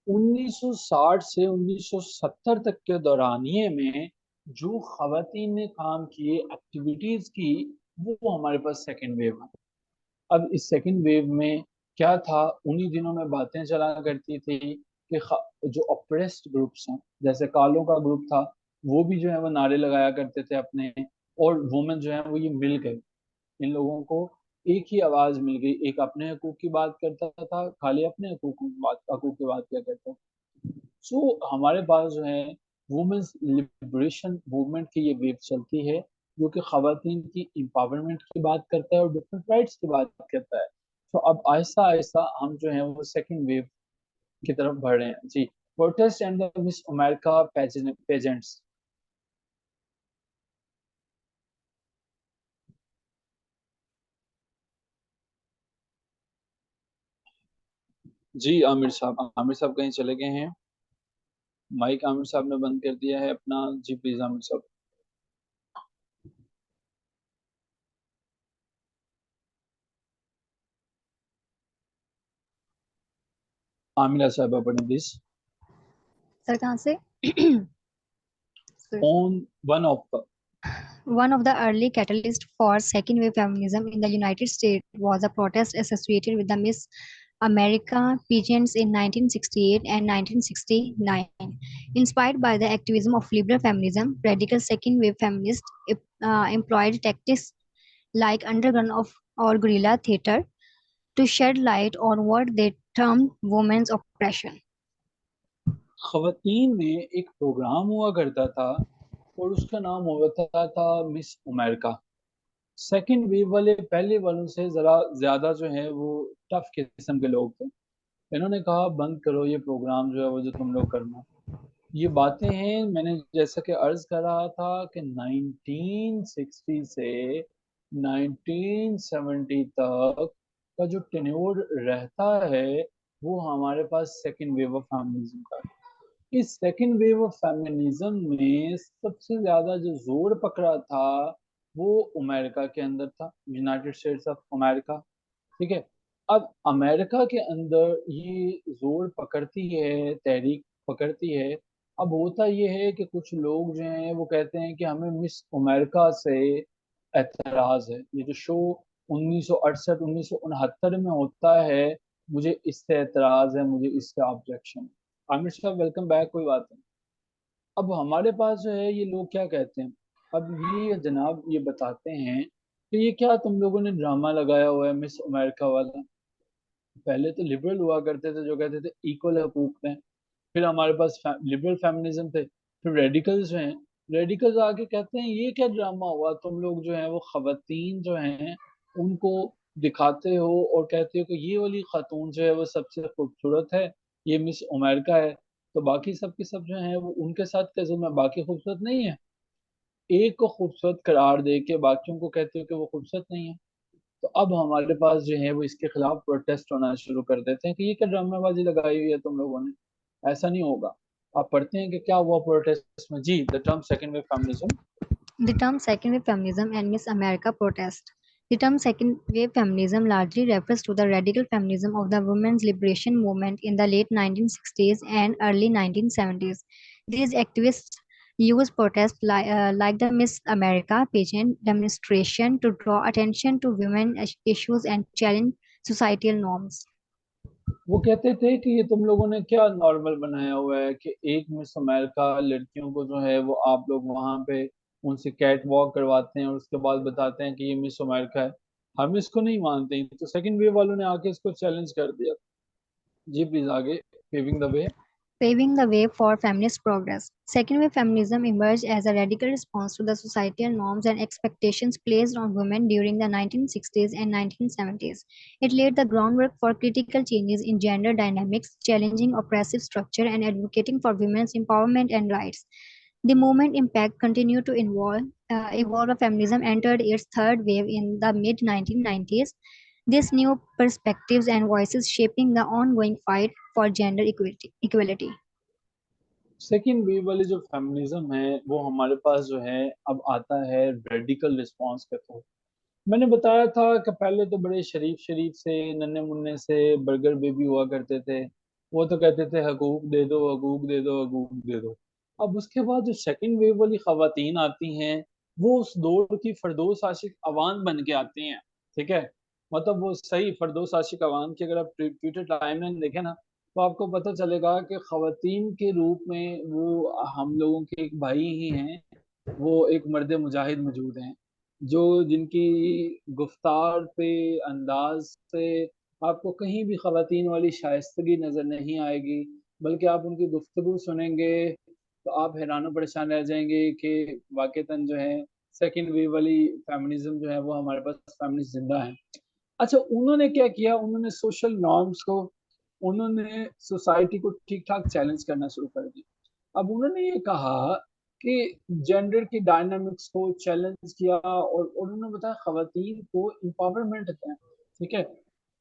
1960 से 1970 तक के दौरानिए में जो खवातीन ने काम किए, एक्टिविटीज की, वो हमारे पास सेकेंड वेव है। अब इस सेकंड वेव में क्या था? उन्हीं दिनों में बातें चला करती थी कि जो ऑप्रेस्ड ग्रुप्स हैं, जैसे कालों का ग्रुप था, वो भी जो है वो नारे लगाया करते थे अपने। और वुमेन जो है वो ये मिल गई, इन लोगों को एक ही आवाज मिल गई। एक अपने हकूक की बात करता था, खाली अपने हकूक की बात किया करता था। सो हमारे पास जो है वुमेन्स लिबरेशन मूवमेंट की ये वेव चलती है जो कि खवातीन की एम्पावरमेंट की बात करता है और डिफरेंट राइट्स की बात करता है। तो अब आहिस्ता आहिस्ता हम जो है वो सेकंड वेव की तरफ बढ़ रहे हैं। जी। Protest and the Miss America pageants. जी आमिर साहब कहीं चले गए हैं? माइक आमिर साहब ने बंद कर दिया है अपना। जी प्लीज आमिर साहब। आमिना साहबा पढ़ें प्लीज।
सर कहाँ से?
On one of the
One of the early catalysts for second wave feminism in the United States was a protest associated with the Miss America pageants in 1968 and 1969. Inspired by the activism of liberal feminism, radical second wave feminists employed tactics like underground of or guerrilla theater to shed light on what they termed women's oppression.
खवातीन में एक programme हुआ करता था और उसका नाम होता था मिस अमेरिका। सेकंड वेव वाले पहले वालों से जरा ज्यादा जो है वो टफ किस्म के लोग थे। इन्होंने कहा बंद करो ये प्रोग्राम जो है वो जो तुम लोग करना। ये बातें हैं, मैंने जैसा कि अर्ज कर रहा था कि 1960 से 1970 तक का जो टेन्योर रहता है वो हमारे पास सेकंड वेव ऑफ फेमिनिज्म का है। इस सेकंड वेव ऑफ फेमिनिज्म में सबसे ज्यादा जो जोर पकड़ा था वो अमेरिका के अंदर था, यूनाइटेड स्टेट्स ऑफ अमेरिका। ठीक है। अब अमेरिका के अंदर ये जोर पकड़ती है, तहरीक पकड़ती है। अब होता ये है कि कुछ लोग जो हैं वो कहते हैं कि हमें मिस अमेरिका से एतराज है। ये जो शो 1968 1969 में होता है, मुझे इससे एतराज है, मुझे इससे ऑब्जेक्शन है। आमिर साहब वेलकम बैक, कोई बात नहीं। अब हमारे पास जो है ये लोग क्या कहते हैं, अब ये जनाब ये बताते हैं कि ये क्या तुम लोगों ने ड्रामा लगाया हुआ है मिस अमेरिका वाला। पहले तो लिबरल हुआ करते थे जो कहते थे इक्वल हकूक हैं, फिर हमारे पास लिबरल फेमिनिज्म थे, फिर रेडिकल्स जो हैं, रेडिकल्स आके कहते हैं ये क्या ड्रामा हुआ, तुम लोग जो है वो खवातीन जो हैं उनको दिखाते हो और कहते हो कि ये वाली खातून जो है वो सबसे खूबसूरत है, ये मिस अमेरिका है, तो बाकी सब के सब जो हैं वो उनके साथ कैसे में बाकी खूबसूरत नहीं है। एक को खूबसूरत करार दे के बाकियों को कहते हो कि वो खूबसूरत नहीं है। तो अब हमारे पास जो है वो इसके खिलाफ प्रोटेस्ट होना शुरू कर देते हैं कि ये क्या ड्रामेबाजी लगाई हुई है तुम लोगों ने, ऐसा नहीं होगा। आप पढ़ते हैं कि क्या हुआ प्रोटेस्ट में जी, the term second wave feminism.
The term second wave feminism and Miss America protest. The term second wave feminism largely refers to the radical feminism of the women's liberation movement in the late 1960s and early 1970s. These activists used protests like the Miss America pageant demonstration to draw attention to women issues and challenge societal norms.
वो कहते थे कि ये तुम लोगों ने क्या normal बनाया हुआ है कि एक मिस अमेरिका लड़कियों को जो है वो आप लोग वहां पे उनसे कैट वॉक करवाते हैं और उसके बाद बताते हैं कि ये मिस अमेरिका है। हम इसको नहीं मानते हैं। तो सेकंड वेव वालों ने आके इसको चैलेंज कर दिया। जी प्लीज आगे, paving the way.
Paving the way for feminist progress. Second wave feminism emerged as a radical response to the societal norms and expectations placed on women during the 1960s and 1970s. It laid the groundwork for critical changes in gender dynamics, challenging oppressive structure and advocating for women's empowerment and rights. The movement impact continued to evolve as feminism entered its third wave in the mid 1990s. These new perspectives and voices shaping the ongoing fight for gender equality.
Second wave वाले जो feminism है वो हमारे पास जो है अब आता है रेडिकल रिस्पांस के तौर। मैंने बताया था कि पहले तो बड़े शरीफ शरीफ से नन्हे मुन्ने से बर्गर बेबी हुआ करते थे। वो तो कहते थे हकूक दे दो हकूक दे दो हकूक दे दो। अब उसके बाद जो सेकंड वेव वाली खवातीन आती हैं वो उस दौर की फरदोस आशिक अवान बन के आती हैं। ठीक है। मतलब वो सही फरदोस आशिक अवान की अगर आप ट्विटर टाइमलाइन देखें ना तो आपको पता चलेगा कि खवातीन के रूप में वो हम लोगों के एक भाई ही हैं। वो एक मर्द मुजाहिद मौजूद हैं जो जिनकी गुफ्तार पे अंदाज से आपको कहीं भी खवातीन वाली शाइस्तगी नजर नहीं आएगी, बल्कि आप उनकी गुफ्तगू सुनेंगे तो आप हैरान परेशान रह जाएंगे कि वाकईतन जो है सेकंड वेव वाली फेमिनिज्म जो है वो हमारे पास फेमिनिस्ट जिंदा है। अच्छा, उन्होंने क्या किया, उन्होंने सोशल नॉर्म्स को, उन्होंने सोसाइटी को ठीक ठाक चैलेंज करना शुरू कर दिया। अब उन्होंने ये कहा कि जेंडर की डायनामिक्स को चैलेंज किया और उन्होंने बताया खवातीन को एम्पावरमेंट दें। ठीक है।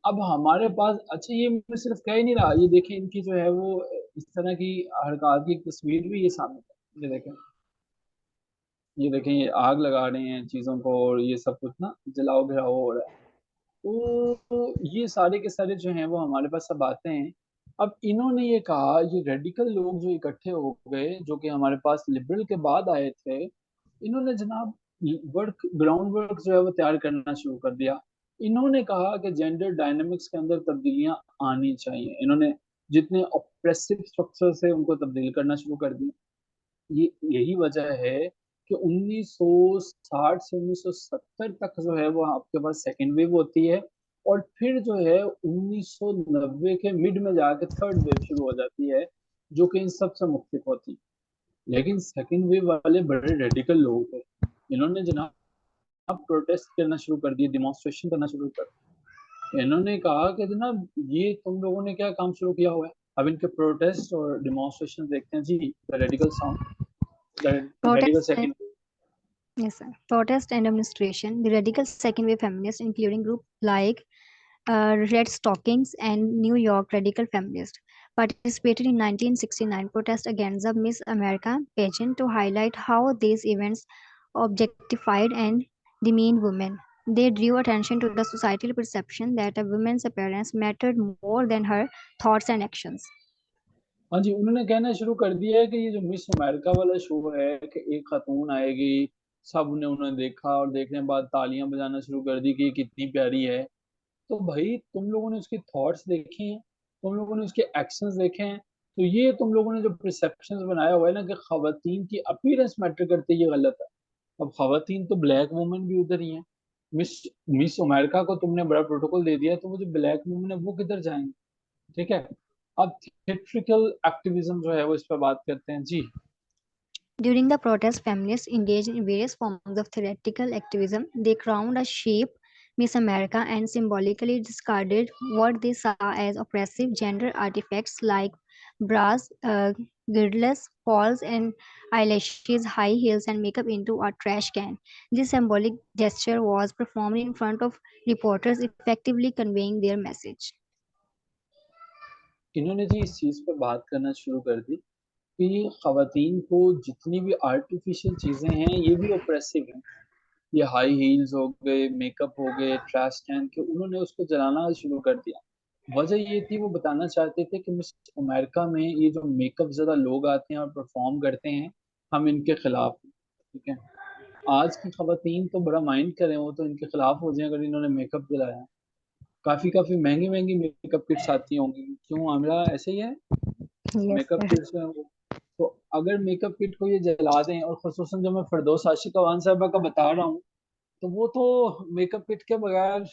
अब हमारे पास, अच्छा ये मैं सिर्फ कह ही नहीं रहा, ये देखें इनकी जो है वो इस तरह की हरकत की एक तस्वीर भी ये सामने है। ये देखें, ये देखें, ये आग लगा रहे हैं चीजों को और ये सब कुछ ना जलाओ घिराओ हो रहा है। तो ये सारे के सारे जो हैं वो हमारे पास सब आते हैं अब इन्होंने ये कहा, ये रेडिकल लोग जो इकट्ठे हो गए, जो कि हमारे पास लिबरल के बाद आए थे, इन्होंने जनाब वर्क ग्राउंड वर्क जो है वो तैयार करना शुरू कर दिया। इन्होंने कहा कि जेंडर डायनामिक्स के अंदर तब्दीलियां आनी चाहिए। इन्होंने जितने ऑप्रेसिव स्ट्रक्चर्स है उनको तब्दील करना शुरू कर दिया। ये यही वजह है कि 1960 से 1970 तक जो है वो आपके पास सेकेंड वेव होती है, और फिर जो है 1990 के मिड में जाके थर्ड वेव शुरू हो जाती है, जो कि इन सब से मुख्तलिफ होती है। लेकिन सेकेंड वेव वाले बड़े रेडिकल लोग थे। इन्होंने जनाब प्रोटेस्ट करना शुरू कर दिए, डिमॉन्स्ट्रेशन करना शुरू कर दिया। इन्होंने कहा कि जनाब ये तुम लोगों ने क्या काम शुरू किया हुआ है। अब इनके प्रोटेस्ट और डिमॉन्स्ट्रेशन देखते हैं जी। The radical sound, the radical
Protest
second.
Yes, sir. Protest and demonstration. The radical second wave feminists, including groups like Red Stockings and New York Radical Feminists, participated in 1969 protest against the Miss America pageant to highlight how these events objectified and demeaned women. They drew attention to the societal perception that a woman's appearance mattered more than her thoughts and actions.
हाँ जी, उन्होंने कहना शुरू कर दिया है कि ये जो मिस अमेरिका वाला शो है कि एक खातून आएगी, सब ने उन्हें देखा और देखने के बाद तालियां बजाना शुरू कर दी कि ये कितनी प्यारी है। तो भाई तुम लोगों ने उसके थॉट्स देखे हैं, तुम लोगों ने उसके एक्शंस देखे हैं। तो ये तुम लोगों ने जो परसेप्शंस बनाया हुआ है ना कि खवातीन की अपीयरेंस मैटर करती है, ये गलत है। अब खवातीन तो ब्लैक वुमेन भी उधर ही हैं। मिस मिस अमेरिका को तुमने बड़ा प्रोटोकॉल दे दिया, तो वो जो ब्लैक वुमेन है वो किधर जाएंगे। ठीक है। अब थिएट्रिकल एक्टिविज्म जो है वो इस पर बात करते हैं जी।
During the protest, feminists engaged in various forms of theoretical activism. They crowned a sheep, Miss America, and symbolically discarded what they saw as oppressive gender artifacts like bras, girdles, falls, and eyelashes, high heels, and makeup into a trash can. This symbolic gesture was performed in front of reporters, effectively conveying their message.
इन्होंने जी इस चीज पर बात करना शुरू कर दी कि खवातीन को जितनी भी आर्टिफिशियल चीजें हैं ये भी ओप्रेसिव हैं। ये हाई हील्स हो गए, मेकअप हो गए, ट्रैश कैन के, उन्होंने उसको जलाना शुरू कर दिया। वजह ये थी, वो बताना चाहते थे कि मिस अमेरिका में ये जो मेकअप ज्यादा लोग आते हैं और परफॉर्म करते हैं, हम इनके खिलाफ हैं। ठीक है। आज की खवातीन तो बड़ा माइंड करें, वो तो इनके खिलाफ हो जाए अगर इन्होंने मेकअप जलाया। काफी काफी महंगी महंगी मेकअप किट्स आती होंगी, क्यों आमिरा ऐसे ही है।
Yes,
makeup
sir.
किट्स में तो अगर मेकअप किट को ये जला दें, और खुसूसन जो मैं फिरदौस आशिक अवान साहबा का बता रहा हूँ, तो वो तो मेकअप किट के बगैर,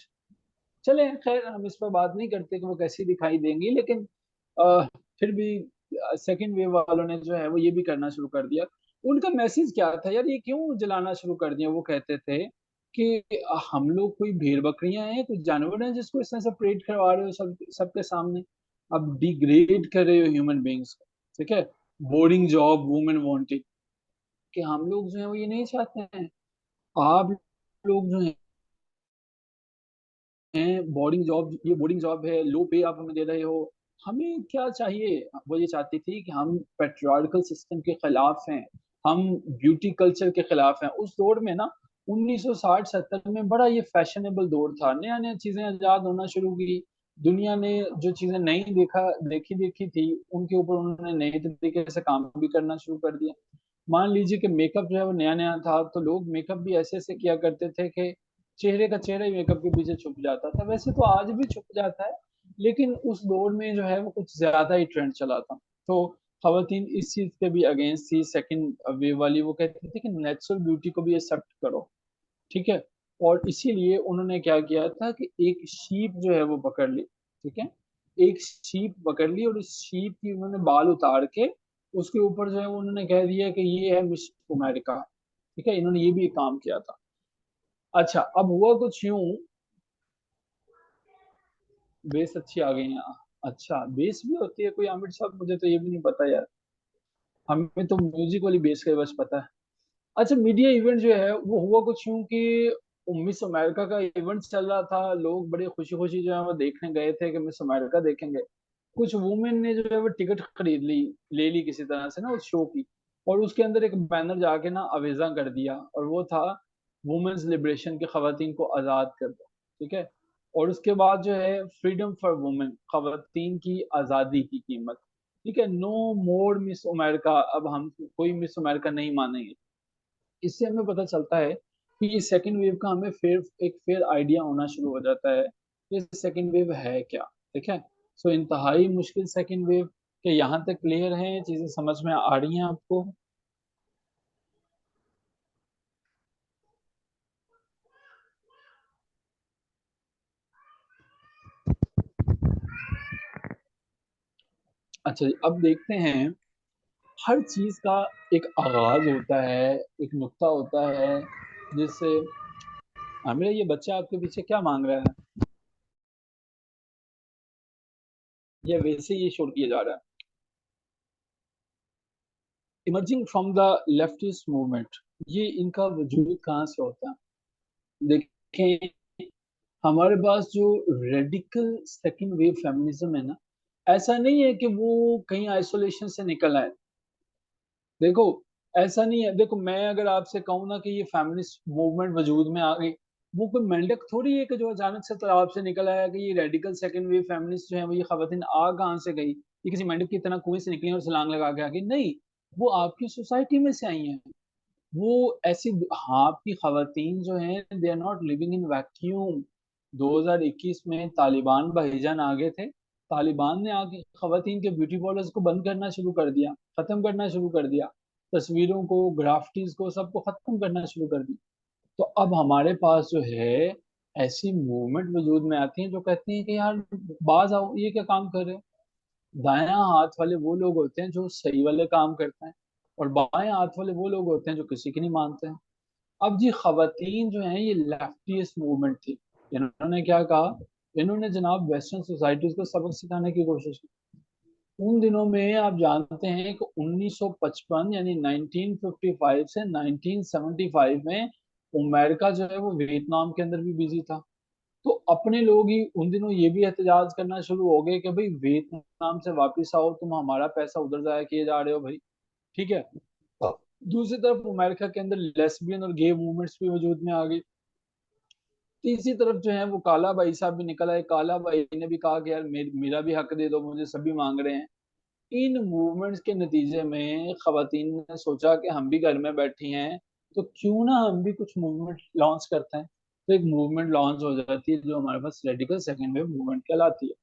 चले खैर हम इस पर बात नहीं करते कि वो कैसी दिखाई देंगी, लेकिन फिर भी सेकंड वेव वालों ने जो है वो ये भी करना शुरू कर दिया। उनका मैसेज क्या था यार, ये क्यों जलाना शुरू कर दिया। वो कहते थे कि हम लोग कोई भेड़ बकरियां हैं, कुछ जानवर हैं जिसको इस तरह से परेड करवा रहे हो सबके सामने। अब डिग्रेड कर रहे हो ह्यूमन बींग्स को। ठीक है। बोरिंग जॉब वुमेन वांटेड, कि हम लोग जो है वो ये नहीं चाहते हैं। आप लोग जो हैं बोरिंग जॉब, ये बोरिंग जॉब है, लो पे आप हमें दे रहे हो, हमें क्या चाहिए। वो ये चाहती थी कि हम पेट्रियार्कल सिस्टम के खिलाफ हैं, हम ब्यूटी कल्चर के खिलाफ हैं। उस दौर में ना 1960-70 में बड़ा ये फैशनेबल दौर था, नया नया चीजें आजाद होना शुरू की। दुनिया ने जो चीजें नहीं देखी देखी थी, उनके ऊपर उन्होंने नए तरीके से काम भी करना शुरू कर दिया। मान लीजिए कि मेकअप जो है वो नया नया था, तो लोग मेकअप भी ऐसे ऐसे किया करते थे कि चेहरे का चेहरा ही मेकअप के पीछे छुप जाता था। वैसे तो आज भी छुप जाता है, लेकिन उस दौर में जो है वो कुछ ज्यादा ही ट्रेंड चला था। तो खवातीन इस चीज के भी अगेंस्ट थी, सेकंड वेव वाली। वो कहती थी कि नेचुरल ब्यूटी को भी एक्सेप्ट करो। ठीक है। और इसीलिए उन्होंने क्या किया था कि एक शीप जो है वो पकड़ ली। ठीक है। एक शीप पकड़ ली, और इस शीप की उन्होंने बाल उतार के उसके ऊपर जो है वो उन्होंने कह दिया कि ये है मिस अमेरिका। ठीक है। इन्होंने ये भी एक काम किया था। अच्छा, अब हुआ कुछ यूं। बेस अच्छी आ गई है। अच्छा, बेस भी होती है कोई आमिर साहब, मुझे तो ये भी नहीं पता यार। हमें तो म्यूजिक वाली बेस का बस पता है। अच्छा, मीडिया इवेंट जो है वो हुआ कुछ यूं कि मिस अमेरिका का इवेंट चल रहा था, लोग बड़े खुशी खुशी जो है वो देखने गए थे कि मिस अमेरिका देखेंगे। कुछ वुमेन ने जो है वो टिकट खरीद ली, ले ली किसी तरह से ना उस शो की, और उसके अंदर एक बैनर जाके ना अवेजा कर दिया, और वो था वुमेन्स लिबरेशन, के खवातीन को आजाद कर दो। ठीक है। और उसके बाद जो है फ्रीडम फॉर वुमेन, खवातीन की आज़ादी की कीमत। ठीक है, नो मोर मिस अमेरिका, अब हम कोई मिस अमेरिका नहीं मानेंगे। इससे हमें पता चलता है कि ये सेकेंड वेव का हमें फिर एक फेयर आइडिया होना शुरू हो जाता है, ये सेकेंड वेव है क्या। ठीक है, सो इंतहाई मुश्किल सेकेंड वेव के, यहाँ तक क्लियर है, चीजें समझ में आ रही हैं आपको? अच्छा जी, अब देखते हैं, हर चीज का एक आगाज होता है, एक नुक्ता होता है, जिससे हमें, ये बच्चा आपके पीछे क्या मांग रहा है, ये वैसे ही शोर किया जा रहा है। Emerging from the leftist movement, ये इनका वजूद कहाँ से होता है? देखें, हमारे पास जो रेडिकल सेकंड वेव फेमिनिज्म है ना, ऐसा नहीं है कि वो कहीं आइसोलेशन से निकल आए। देखो, ऐसा नहीं है। देखो, मैं अगर आपसे कहूँ ना कि ये फेमिनिस्ट मूवमेंट वजूद में आ गई, वो कोई मेंढक थोड़ी है कि जो अचानक से तालाब से निकल आया कि ये रेडिकल सेकंड वेव फेमिनिस्ट जो है वो, ये खवातीन आ कहाँ से गई, ये किसी मेंढक की तरह कुएं से निकली और छलांग लगा के आ गई? नहीं, वो आपकी सोसाइटी में से आई हैं। वो ऐसी, हाँ, आपकी खवातीन जो हैं, they are not living in vacuum. 2021 में तालिबान भाईजान आ गए थे, तालिबान ने आके खवातीन के ब्यूटी पार्लर्स को बंद करना शुरू कर दिया, खत्म करना शुरू कर दिया, तस्वीरों को, ग्राफिटीज को, सबको खत्म करना शुरू कर दिया। तो अब हमारे पास जो है, ऐसी मूवमेंट वजूद में आती है जो कहती है कि यार बाज आओ, ये क्या काम कर रहे हो। दायां हाथ वाले वो लोग होते हैं जो सही वाले काम करते हैं, और बाएं हाथ वाले वो लोग होते हैं जो किसी की नहीं मानते हैं। अब जी, खवातीन जो हैं, ये लेफ्टिस्ट मूवमेंट थी। इन्होंने क्या कहा, इन्होंने जनाब वेस्टर्न सोसाइटीज को सबक सिखाने की कोशिश की। उन दिनों में आप जानते हैं कि 1955 यानी 1955 से 1975 में अमेरिका जो है वो वियतनाम के अंदर भी बिजी था। तो अपने लोग ही उन दिनों ये भी एहतजाज करना शुरू हो गए कि भाई वियतनाम से वापस आओ, तुम हमारा पैसा उधर जाया किए जा रहे हो भाई। ठीक है, दूसरी तरफ अमेरिका के अंदर लेस्बियन और गे मूवमेंट्स भी वजूद में आ गई। तीसरी तरफ जो है वो काला भाई साहब भी निकल आए, काला भाई ने भी कहा कि यार मेरा भी हक दे दो, मुझे सभी मांग रहे हैं। इन मूवमेंट्स के नतीजे में खवातीन ने सोचा कि हम भी घर में बैठी हैं, तो क्यों ना हम भी कुछ मूवमेंट लॉन्च करते हैं। तो एक मूवमेंट लॉन्च हो जाती है जो हमारे पास रेडिकल सेकेंड वेव मूवमेंट कहलाती है।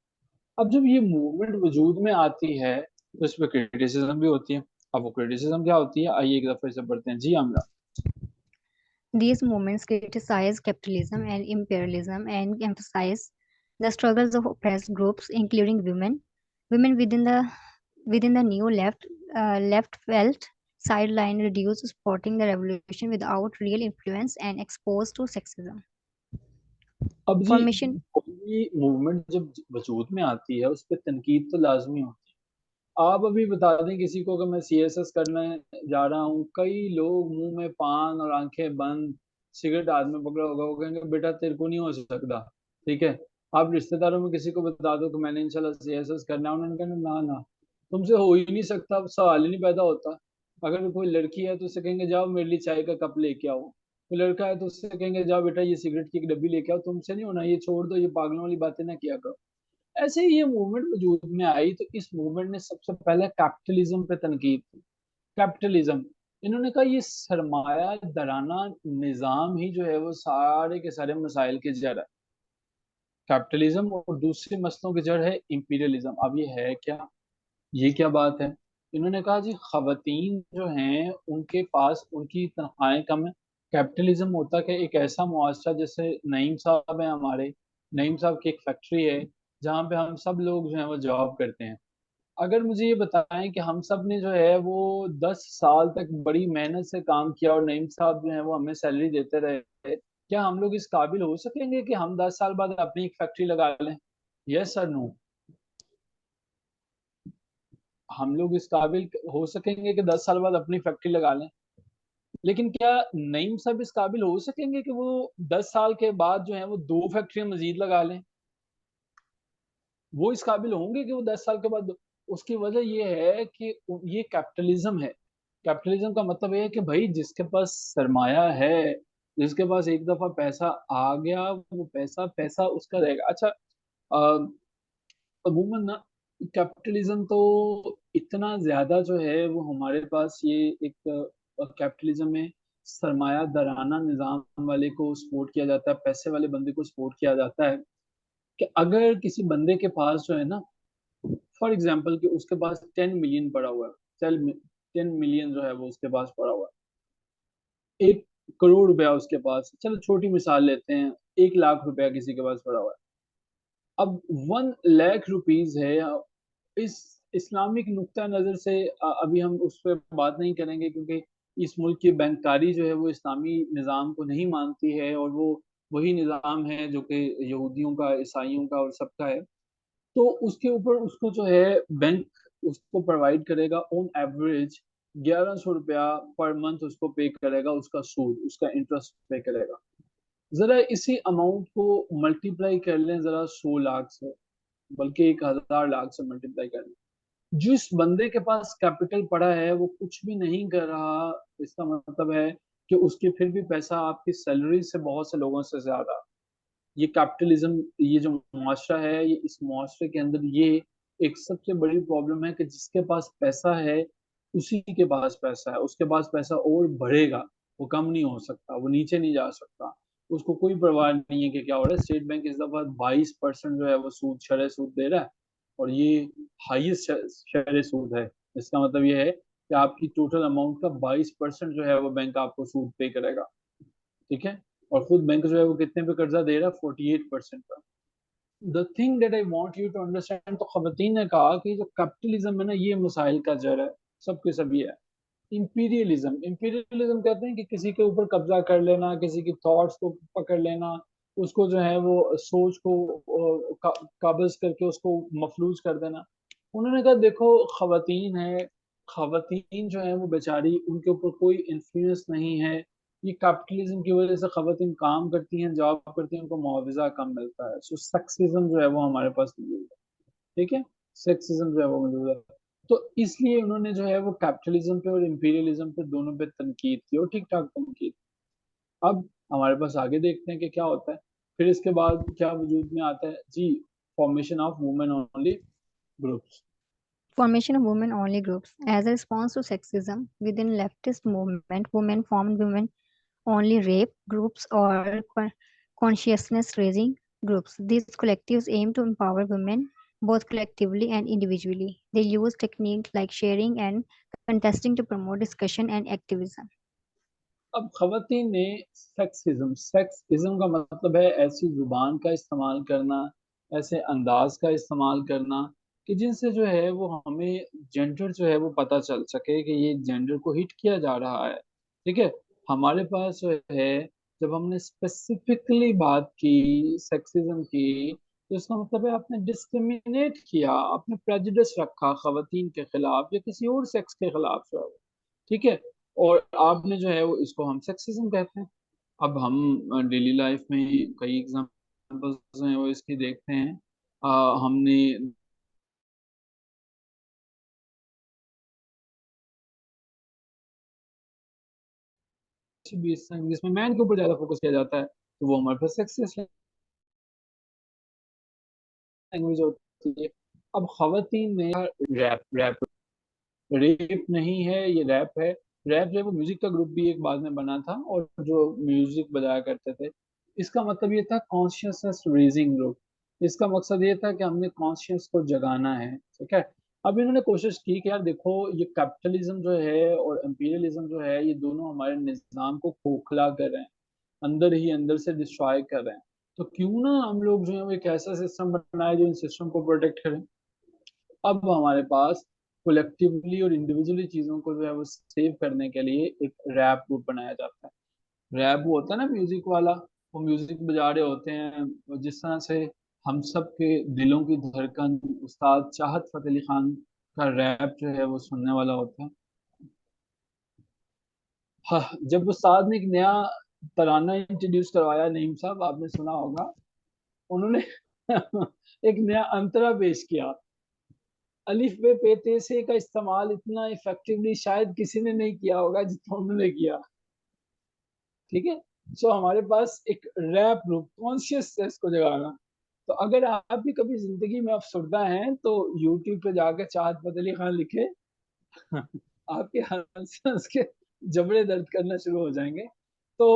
अब जब ये मूवमेंट वजूद में आती है तो इस पर क्रिटिसिज्म भी होती है। अब वो क्रिटिसिज्म क्या होती है, आइए एक दफे से पढ़ते हैं जी हमरा।
These movements criticize capitalism and imperialism and emphasize the struggles of oppressed groups, including women. Women within the new left felt sidelined, reduced, supporting the revolution without real influence, and exposed to sexism.
अब जी,
Formation.
कोई movement जब वजूद में आती है उस पर तनकीद तो लाजमी होती है। आप अभी बता दें किसी को कि मैं सीएसएस करने जा रहा हूँ, कई लोग मुंह में पान और आंखें बंद, सिगरेट हाथ में पकड़ा होगा, वो कहेंगे बेटा तेरे को नहीं हो सकता। ठीक है, आप रिश्तेदारों में किसी को बता दो कि मैंने इंशाल्लाह सीएसएस करना है, उन्होंने कहना ना ना, तुमसे हो ही नहीं सकता, अब सवाल ही नहीं पैदा होता। अगर कोई लड़की है तो उससे कहेंगे जाओ मेरे लिए चाय का कप लेके आओ, कोई लड़का है तो उससे कहेंगे जाओ बेटा ये सिगरेट की एक डब्बी लेके आओ, तुमसे नहीं होना, ये छोड़ दो, ये पागलों वाली बातें ना किया करो। ऐसे ही ये मूवमेंट वजूद में आई तो इस मूवमेंट ने सबसे पहले कैपिटलिज्म पे तनकीद की। कैपिटलिज्म, इन्होंने कहा ये सरमाया दराना निजाम ही जो है वो सारे के सारे मसाइल की जड़ है। कैपिटलिज्म, और दूसरे मसलों की जड़ है इंपीरियलिज्म। अब ये है क्या, ये क्या बात है? इन्होंने कहा जी, खवातीन जो हैं उनके पास उनकी तनख्वाहें कम है। कैपिटलिज्म होता कि एक ऐसा मुआशरा, जैसे नईम साहब हैं हमारे, नईम साहब की एक फैक्ट्री है जहाँ पे हम सब लोग जो है वो जॉब करते हैं। अगर मुझे ये बताएं कि हम सब ने जो है वो 10 साल तक बड़ी मेहनत से काम किया और नईम साहब जो है वो हमें सैलरी देते रहे, क्या हम लोग इस काबिल हो सकेंगे कि हम 10 साल बाद अपनी एक फैक्ट्री लगा लें? Yes sir, no? हम लोग इस काबिल हो सकेंगे कि 10 साल बाद अपनी फैक्ट्री लगा लें? लेकिन क्या नईम साहब इस काबिल हो सकेंगे कि वो 10 साल के बाद जो है वो 2 फैक्ट्रियां मजीद लगा लें? वो इस काबिल होंगे कि वो 10 साल के बाद उसकी वजह ये है कि ये कैपिटलिज्म है। कैपिटलिज्म का मतलब ये है कि भाई जिसके पास सरमाया है जिसके पास एक दफा पैसा आ गया, वो पैसा पैसा उसका रहेगा। अच्छा, अमूमन ना कैपिटलिज्म तो इतना ज्यादा जो है वो हमारे पास ये एक कैपिटलिज्म में सरमाया दराना निजाम वाले को सपोर्ट किया जाता है, पैसे वाले बंदे को सपोर्ट किया जाता है कि अगर किसी बंदे के पास जो है ना, फॉर एग्जाम्पल कि उसके पास 10 मिलियन पड़ा हुआ है, 10 मिलियन जो है वो उसके पास पड़ा हुआ है, 1 करोड़ रुपया उसके पास, चलो छोटी मिसाल लेते हैं, 1 लाख रुपया किसी के पास पड़ा हुआ है। अब 1 लाख रुपीज है, इस इस्लामिक नुक्ता नज़र से अभी हम उस पर बात नहीं करेंगे, क्योंकि इस मुल्क की बैंककारी जो है वो इस्लामी निज़ाम को नहीं मानती है, और वो वही निज़ाम है जो कि यहूदियों का, ईसाइयों का और सबका है। तो उसके ऊपर उसको जो है बैंक उसको प्रोवाइड करेगा ऑन एवरेज 1100 रुपया पर मंथ, उसको पे करेगा, उसका सूद, उसका इंटरेस्ट पे करेगा। जरा इसी अमाउंट को मल्टीप्लाई कर लें जरा 100 लाख से, बल्कि 1000 लाख से मल्टीप्लाई कर लें। जिस बंदे के पास कैपिटल पड़ा है वो कुछ भी नहीं कर रहा, इसका मतलब है कि उसके फिर भी पैसा आपकी सैलरी से बहुत से लोगों से ज्यादा। ये कैपिटलिज्म, ये जो मुआशरा है, ये इस मुआशरे के अंदर ये एक सबसे बड़ी प्रॉब्लम है कि जिसके पास पैसा है उसी के पास पैसा है, उसके पास पैसा और बढ़ेगा, वो कम नहीं हो सकता, वो नीचे नहीं जा सकता। उसको कोई परवाह नहीं है कि क्या हो रहा है। स्टेट बैंक इस दफा 22% जो है वो सूद, शरह सूद दे रहा है, और ये हाईएस्ट शरह सूद है। इसका मतलब ये है कि आपकी टोटल अमाउंट का 22% जो है वो बैंक आपको सूद पे करेगा। ठीक है, और खुद बैंक जो है वो कितने पे कर्जा दे रहा है, 48% का। The thing that I want you to understand, तो खवतीन ने कहा कि जो कैपिटलिज्म है ना, ये मसाइल का जड़ है, सबके सभी है। इंपीरियलिज्म, इंपीरियलिज्म कहते हैं कि किसी के ऊपर कब्जा कर लेना, किसी की थॉट्स को पकड़ लेना, उसको जो है वो सोच को काबज करके उसको मफलूज कर देना। उन्होंने कहा देखो, खवातीन है, खवातीन जो है वो बेचारी, उनके ऊपर कोई इन्फ्लुएंस नहीं है। ये कैपिटलिज्म की वजह से खवातीन काम करती हैं, जॉब करती हैं, उनको मुआवजा कम मिलता है, सो सेक्सिज्म जो है वो हमारे पास मौजूद है। ठीक है, सेक्सिज्म जो है वो मौजूद है। तो इसलिए उन्होंने जो है वो कैपिटलिज्म पे और इंपीरियलिज्म पे दोनों पे तनकीद की, और ठीक ठाक तनकीद। अब हमारे पास आगे देखते हैं कि क्या होता है। फिर इसके बाद क्या वजूद में आता है जी, formation of women only groups.
Formation of women-only groups. As a response to sexism within leftist movement, women formed women-only rape groups or consciousness-raising groups. These collectives aim to empower women both collectively and individually. They use techniques like sharing and contesting to promote discussion and activism.
अब खवातीन ने sexism, sexism का मतलब है ऐसी जुबान का इस्तेमाल करना, ऐसे अंदाज का इस्तेमाल करना कि जिनसे जो है वो हमें जेंडर जो है वो पता चल सके कि ये जेंडर को हिट किया जा रहा है। ठीक है, हमारे पास जो है, जब हमने स्पेसिफिकली बात की सेक्सिज्म की, तो इसका मतलब है आपने डिस्क्रिमिनेट किया, आपने प्रेजुडिस रखा खवातीन के खिलाफ या किसी और सेक्स के खिलाफ जो है। ठीक है, और आपने जो है वो, इसको हम सेक्सिज्म कहते हैं। अब हम डेली लाइफ में कई एग्जांपल्स हैं वो इसकी देखते हैं। हमने जिसमें मैन के ऊपर ज्यादा फोकस किया जाता है, तो वो हमारे पास सेक्सिस्ट लैंग्वेज होती है। अब खवातीन ने रैप, रेप नहीं है, ये रैप है। रैप जो है वो म्यूजिक का ग्रुप भी एक बाद में बना था, और जो म्यूजिक बजाया करते थे। इसका मतलब ये था कॉन्शियसनेस रेजिंग ग्रुप। इसका मकसद ये था कि हमने कॉन्शियस को जगाना है। ठीक है, अब इन्होंने कोशिश की कि यार देखो, ये कैपिटलिज्म जो है और इंपीरियलिज्म जो है, ये दोनों हमारे निजाम को खोखला कर रहे हैं, अंदर ही अंदर से डिस्ट्रॉय कर रहे हैं। तो क्यों ना हम लोग जो है वो एक ऐसा सिस्टम बनाए जो इन सिस्टम को प्रोटेक्ट करे। अब हमारे पास कोलेक्टिवली और इंडिविजुअली चीजों को जो है वो सेव करने के लिए एक रैप ग्रुप बनाया जाता है। रैप वो होता है ना म्यूजिक वाला, वो म्यूजिक बजा रहे होते हैं, और जिस तरह से हम सब के दिलों की धड़कन उस्ताद चाहत फतेह अली खान का रैप जो है वो सुनने वाला होता है। हाँ, जब उस्ताद ने एक नया तराना इंट्रोड्यूस करवाया, नईम साहब आपने सुना होगा, उन्होंने एक नया अंतरा पेश किया। अलिफ बे पे ते से का इस्तेमाल इतना इफेक्टिवली शायद किसी ने नहीं किया होगा जितना उन्होंने किया। ठीक है, सो हमारे पास एक रैप ग्रुप कॉन्शियसनेस को जगाना। तो अगर आप भी कभी जिंदगी में अफसरदा हैं तो यूट्यूब पे जाकर चाहत फतेह अली खान लिखे, आपके हंस हंस के जबड़े दर्द करना शुरू हो जाएंगे। तो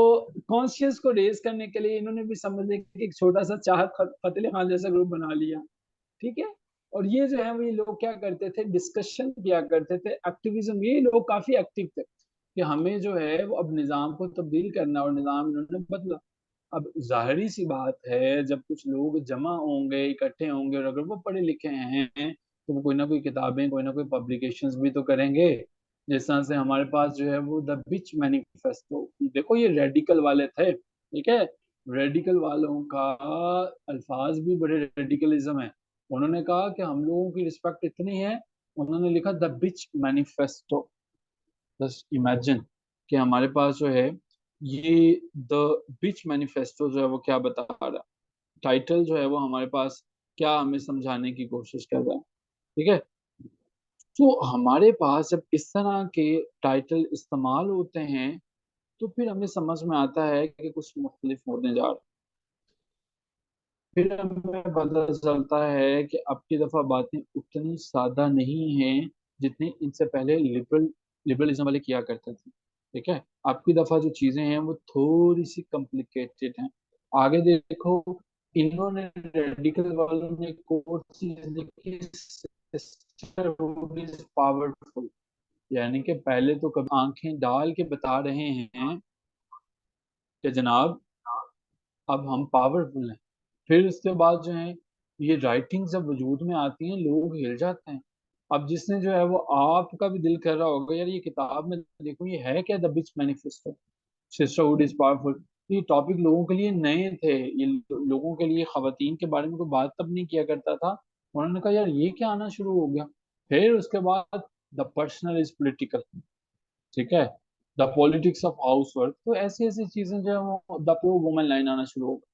कॉन्शियस को रेज करने के लिए इन्होंने भी समझ लिया कि एक छोटा सा चाहत फतेह अली खान जैसा ग्रुप बना लिया, ठीक है। और ये जो है वो ये लोग क्या करते थे, डिस्कशन किया करते थे, एक्टिविज्म, ये लोग काफी एक्टिव थे कि हमें जो है वो अब निज़ाम को तब्दील करना, और निज़ाम इन्होंने बदला। अब जाहिर सी बात है जब कुछ लोग जमा होंगे, इकट्ठे होंगे, और अगर वो पढ़े लिखे हैं तो वो कोई ना कोई किताबें, कोई ना कोई पब्लिकेशंस भी तो करेंगे। जिस तरह से हमारे पास जो है वो द बिच मैनिफेस्टो, देखो ये रेडिकल वाले थे, ठीक है। रेडिकल वालों का अल्फाज भी बड़े रेडिकलिज्म है। उन्होंने कहा कि हम लोगों की रिस्पेक्ट इतनी है, उन्होंने लिखा the bitch manifesto. Just imagine कि हमारे पास जो है ये द बिच मैनिफेस्टो जो है वो क्या बता रहा है, टाइटल जो है वो हमारे पास क्या हमें समझाने की कोशिश कर रहा है, ठीक है। तो हमारे पास जब इस तरह के टाइटल इस्तेमाल होते हैं तो फिर हमें समझ में आता है कि कुछ मुख्तलिफ होने जा रहा है। फिर हमें पता चलता है कि अब की दफा बातें उतनी सादा नहीं हैं जितनी इनसे पहले लिबरलिज्म वाले किया करते थे, ठीक है। अब की दफा जो चीजें हैं वो थोड़ी सी कॉम्प्लिकेटेड हैं। आगे देखो, इन्होंने रेडिकल वालों ने कोट चीज लिखी, सिस्टरहुड इज पावरफुल। यानी कि पहले तो कभी आंखें डाल के बता रहे हैं कि जनाब अब हम पावरफुल हैं। फिर उसके बाद जो है ये राइटिंग जब वजूद में आती हैं लोग हिल जाते हैं। अब जिसने जो है वो, आपका भी दिल कर रहा होगा यार ये किताब में देखो ये है क्या, the bitch manifesto, sisterhood is powerful. ये टॉपिक लोगों के लिए नए थे, ये लोगों के लिए खवातीन के बारे में कोई बात तब नहीं किया करता था। उन्होंने कहा यार ये क्या आना शुरू हो गया। फिर उसके बाद द पर्सनल इज पोलिटिकल, ठीक है, the politics of house work, तो ऐसी ऐसी चीजें जो है वो द प्रो वुमन लाइन आना शुरू हो गई।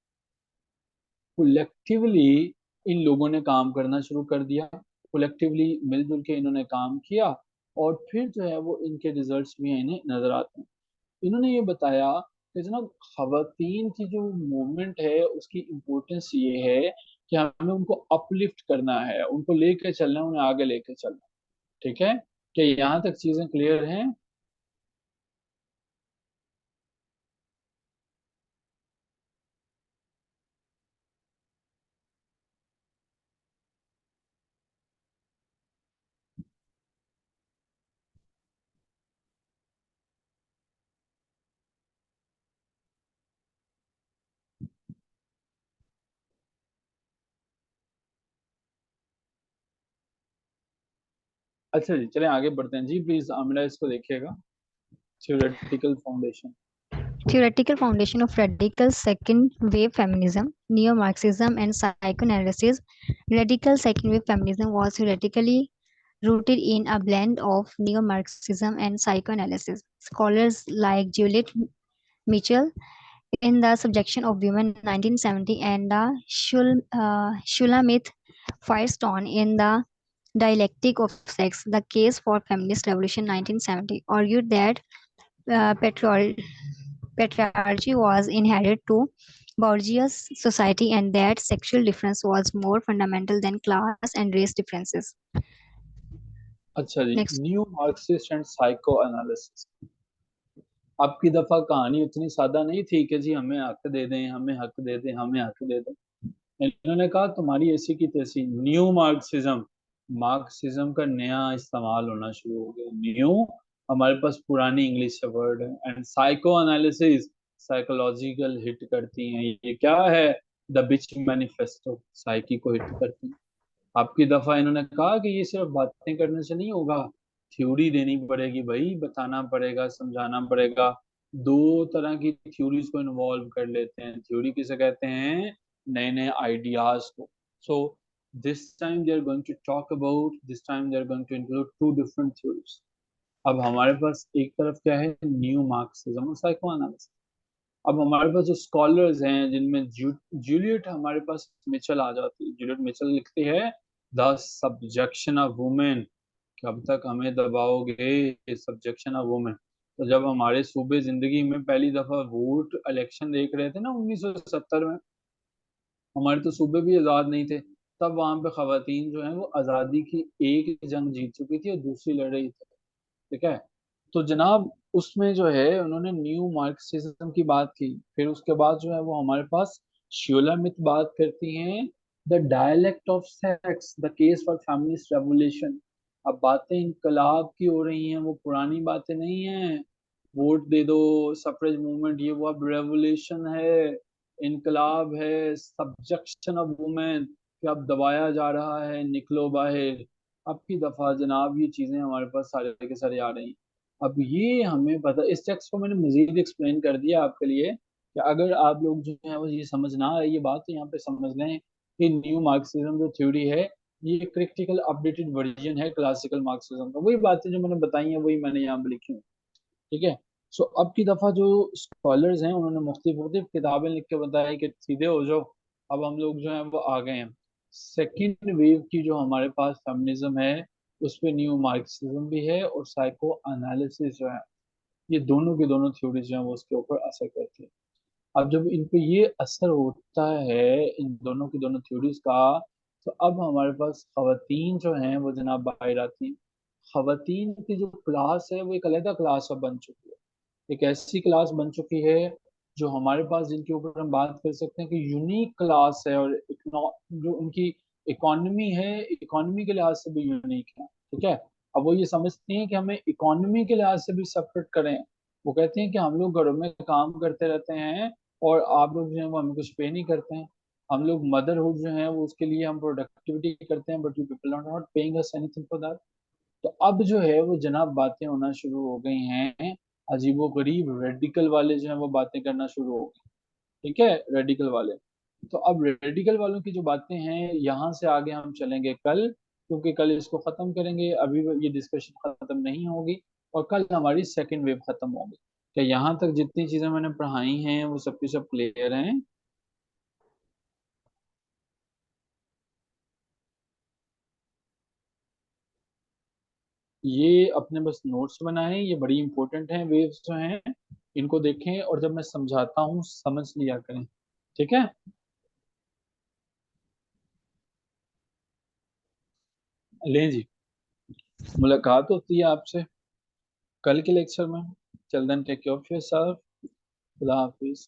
कलेक्टिवली इन लोगों ने काम करना शुरू कर दिया, कलेक्टिवली मिलजुल के इन्होंने काम किया, और फिर जो है वो इनके रिजल्ट्स भी इन्हें नजर आते हैं। इन्होंने ये बताया कि जनाब खवातीन की जो मूवमेंट है उसकी इम्पोर्टेंस ये है कि हमें उनको अपलिफ्ट करना है, उनको लेके चलना है, उन्हें आगे लेके चलना है, ठीक है। क्या यहाँ तक चीजें क्लियर हैं? अच्छा जी, चलें आगे बढ़ते हैं जी, प्लीज आमिना इसको देखिएगा, theoretical foundation.
Theoretical foundation of radical second wave feminism, neo Marxism, and psychoanalysis. Radical second wave feminism was theoretically rooted in a blend of neo Marxism and psychoanalysis. Scholars like Juliet Mitchell in The Subjection of Women 1970 and the Shulamith Firestone in The Dialectic of Sex, The Case for Feminist Revolution 1970, argued that uh, patriarchy patriarchy was inherent to bourgeois society and that sexual difference was more fundamental than class and race differences.
अच्छा जी,
Next.
New Marxist and psycho एनालिसिस। अब की दफा कहानी उतनी सादा नहीं थी कि जी हमें हक दे दें, हमें हक दे दें, हमें हक दे दें। इन्होंने कहा तुम्हारी ऐसी की तैसी, न्यू मार्क्सिज्म, मार्क्सिज्म का नया इस्तेमाल होना शुरू हो गया। न्यू हमारे पास पुरानी इंग्लिश वर्ड है, and psycho analysis psychological hit करती हैं। ये क्या है, द बिच मैनिफेस्टो, साइकी को हिट करती हैं। आपकी दफा इन्होंने कहा कि ये सिर्फ बातें करने से नहीं होगा, थ्योरी देनी पड़ेगी भाई, बताना पड़ेगा, समझाना पड़ेगा। दो तरह की थ्योरीज को इन्वॉल्व कर लेते हैं। थ्योरी किसे कहते हैं, नए नए आइडियाज को। So this time they are going to talk about, this time they are going to include two different theories. अब हमारे पास एक तरफ क्या है, न्यू मार्क्सिज्म और साइको एनालिसिस। अब हमारे पास जो स्कॉलर्स हैं जिनमें जूलियट हमारे पास मिचल आ जाती है। जूलियट मिचल लिखती है द सब्जेक्शन ऑफ वुमेन, कब तक हमें दबाओगे, सब्जेक्शन ऑफ वुमेन। तो जब हमारे सूबे जिंदगी में पहली दफा वोट इलेक्शन देख रहे थे ना 1970 में, हमारे तो सूबे भी आज़ाद नहीं थे, तब वहां पे खवातीन जो है वो आज़ादी की एक जंग जीत चुकी थी और दूसरी लड़ रही थी। ठीक है। तो जनाब उसमें जो है उन्होंने न्यू मार्क्सिज्म की बात की, फिर उसके बाद जो है वो हमारे पास श्योलामिथ बात करती हैं, the dialect of sex, the case for feminist revolution. अब बातें इनकलाब की हो रही हैं, वो पुरानी बातें नहीं हैं, वोट दे दो, सफरेज मूवमेंट, ये वो अब रेवोल्यूशन है, इनकलाब है, सब्जेक्शन ऑफ वुमेन, कि अब दबाया जा रहा है, निकलो बाहर। अब की दफा जनाब ये चीजें हमारे पास सारे के सारे आ रही हैं। अब ये हमें पता, इस टेक्स्ट को मैंने मजीद एक्सप्लेन कर दिया आपके लिए, कि अगर आप लोग जो है वो ये समझ ना आए ये बात, तो यहाँ पे समझ लें कि न्यू मार्क्सिज्म जो थ्योरी है ये क्रिटिकल अपडेटेड वर्जन है क्लासिकल मार्क्सिज्म का। वही बातें जो मैंने बताई हैं वही मैंने यहाँ पे लिखी हूँ। ठीक है। सो अब की दफा जो स्कॉलर्स हैं उन्होंने मुख्तलिफ मुख्तलिफ किताबें लिख के बताया कि सीधे हो जाओ, अब हम लोग जो है वो आ गए हैं सेकेंड वेव की, जो हमारे पास फेमिनिज्म है उस पे न्यू मार्क्सिज्म भी है और साइको एनालिसिस जो है, ये दोनों की दोनों थ्योरीज जो है वो उसके ऊपर असर करती है। अब जब इन पे ये असर होता है इन दोनों की दोनों थ्योरीज का, तो अब हमारे पास खवातीन जो हैं वो जनाब बाहर आती हैं। खवातीन की जो क्लास है वो एक अलग क्लास अब बन चुकी है, एक ऐसी क्लास बन चुकी है जो हमारे पास, जिनके ऊपर हम बात कर सकते हैं कि यूनिक क्लास है, और जो उनकी इकोनॉमी है, इकोनॉमी के लिहाज से भी यूनिक है। ठीक है। अब वो ये समझती हैं कि हमें इकोनॉमी के लिहाज से भी सेपरेट करें। वो कहते हैं कि हम लोग घरों में काम करते रहते हैं और आप लोग जो है वो हमें कुछ पे नहीं करते हैं, हम लोग मदरहुड जो है वो उसके लिए हम प्रोडक्टिविटी करते हैं, but you people are not paying us anything for that. तो अब जो है वो जनाब बातें होना शुरू हो गई हैं, अजीबो गरीब रेडिकल वाले जो है वो बातें करना शुरू हो गए। ठीक है, रेडिकल वाले। तो अब रेडिकल वालों की जो बातें हैं यहाँ से आगे हम चलेंगे कल, क्योंकि कल इसको खत्म करेंगे, अभी ये डिस्कशन खत्म नहीं होगी, और कल हमारी सेकंड वेव खत्म होगी। क्या यहाँ तक जितनी चीजें मैंने पढ़ाई हैं वो सब की सब क्लियर हैं? ये अपने बस नोट्स बनाएं, ये बड़ी इंपॉर्टेंट हैं वेव्स जो हैं, इनको देखें और जब मैं समझाता हूँ समझ लिया करें। ठीक है। लें जी, मुलाकात होती है आपसे कल के लेक्चर में। चल then take care of yourself. खुदा हाफिज।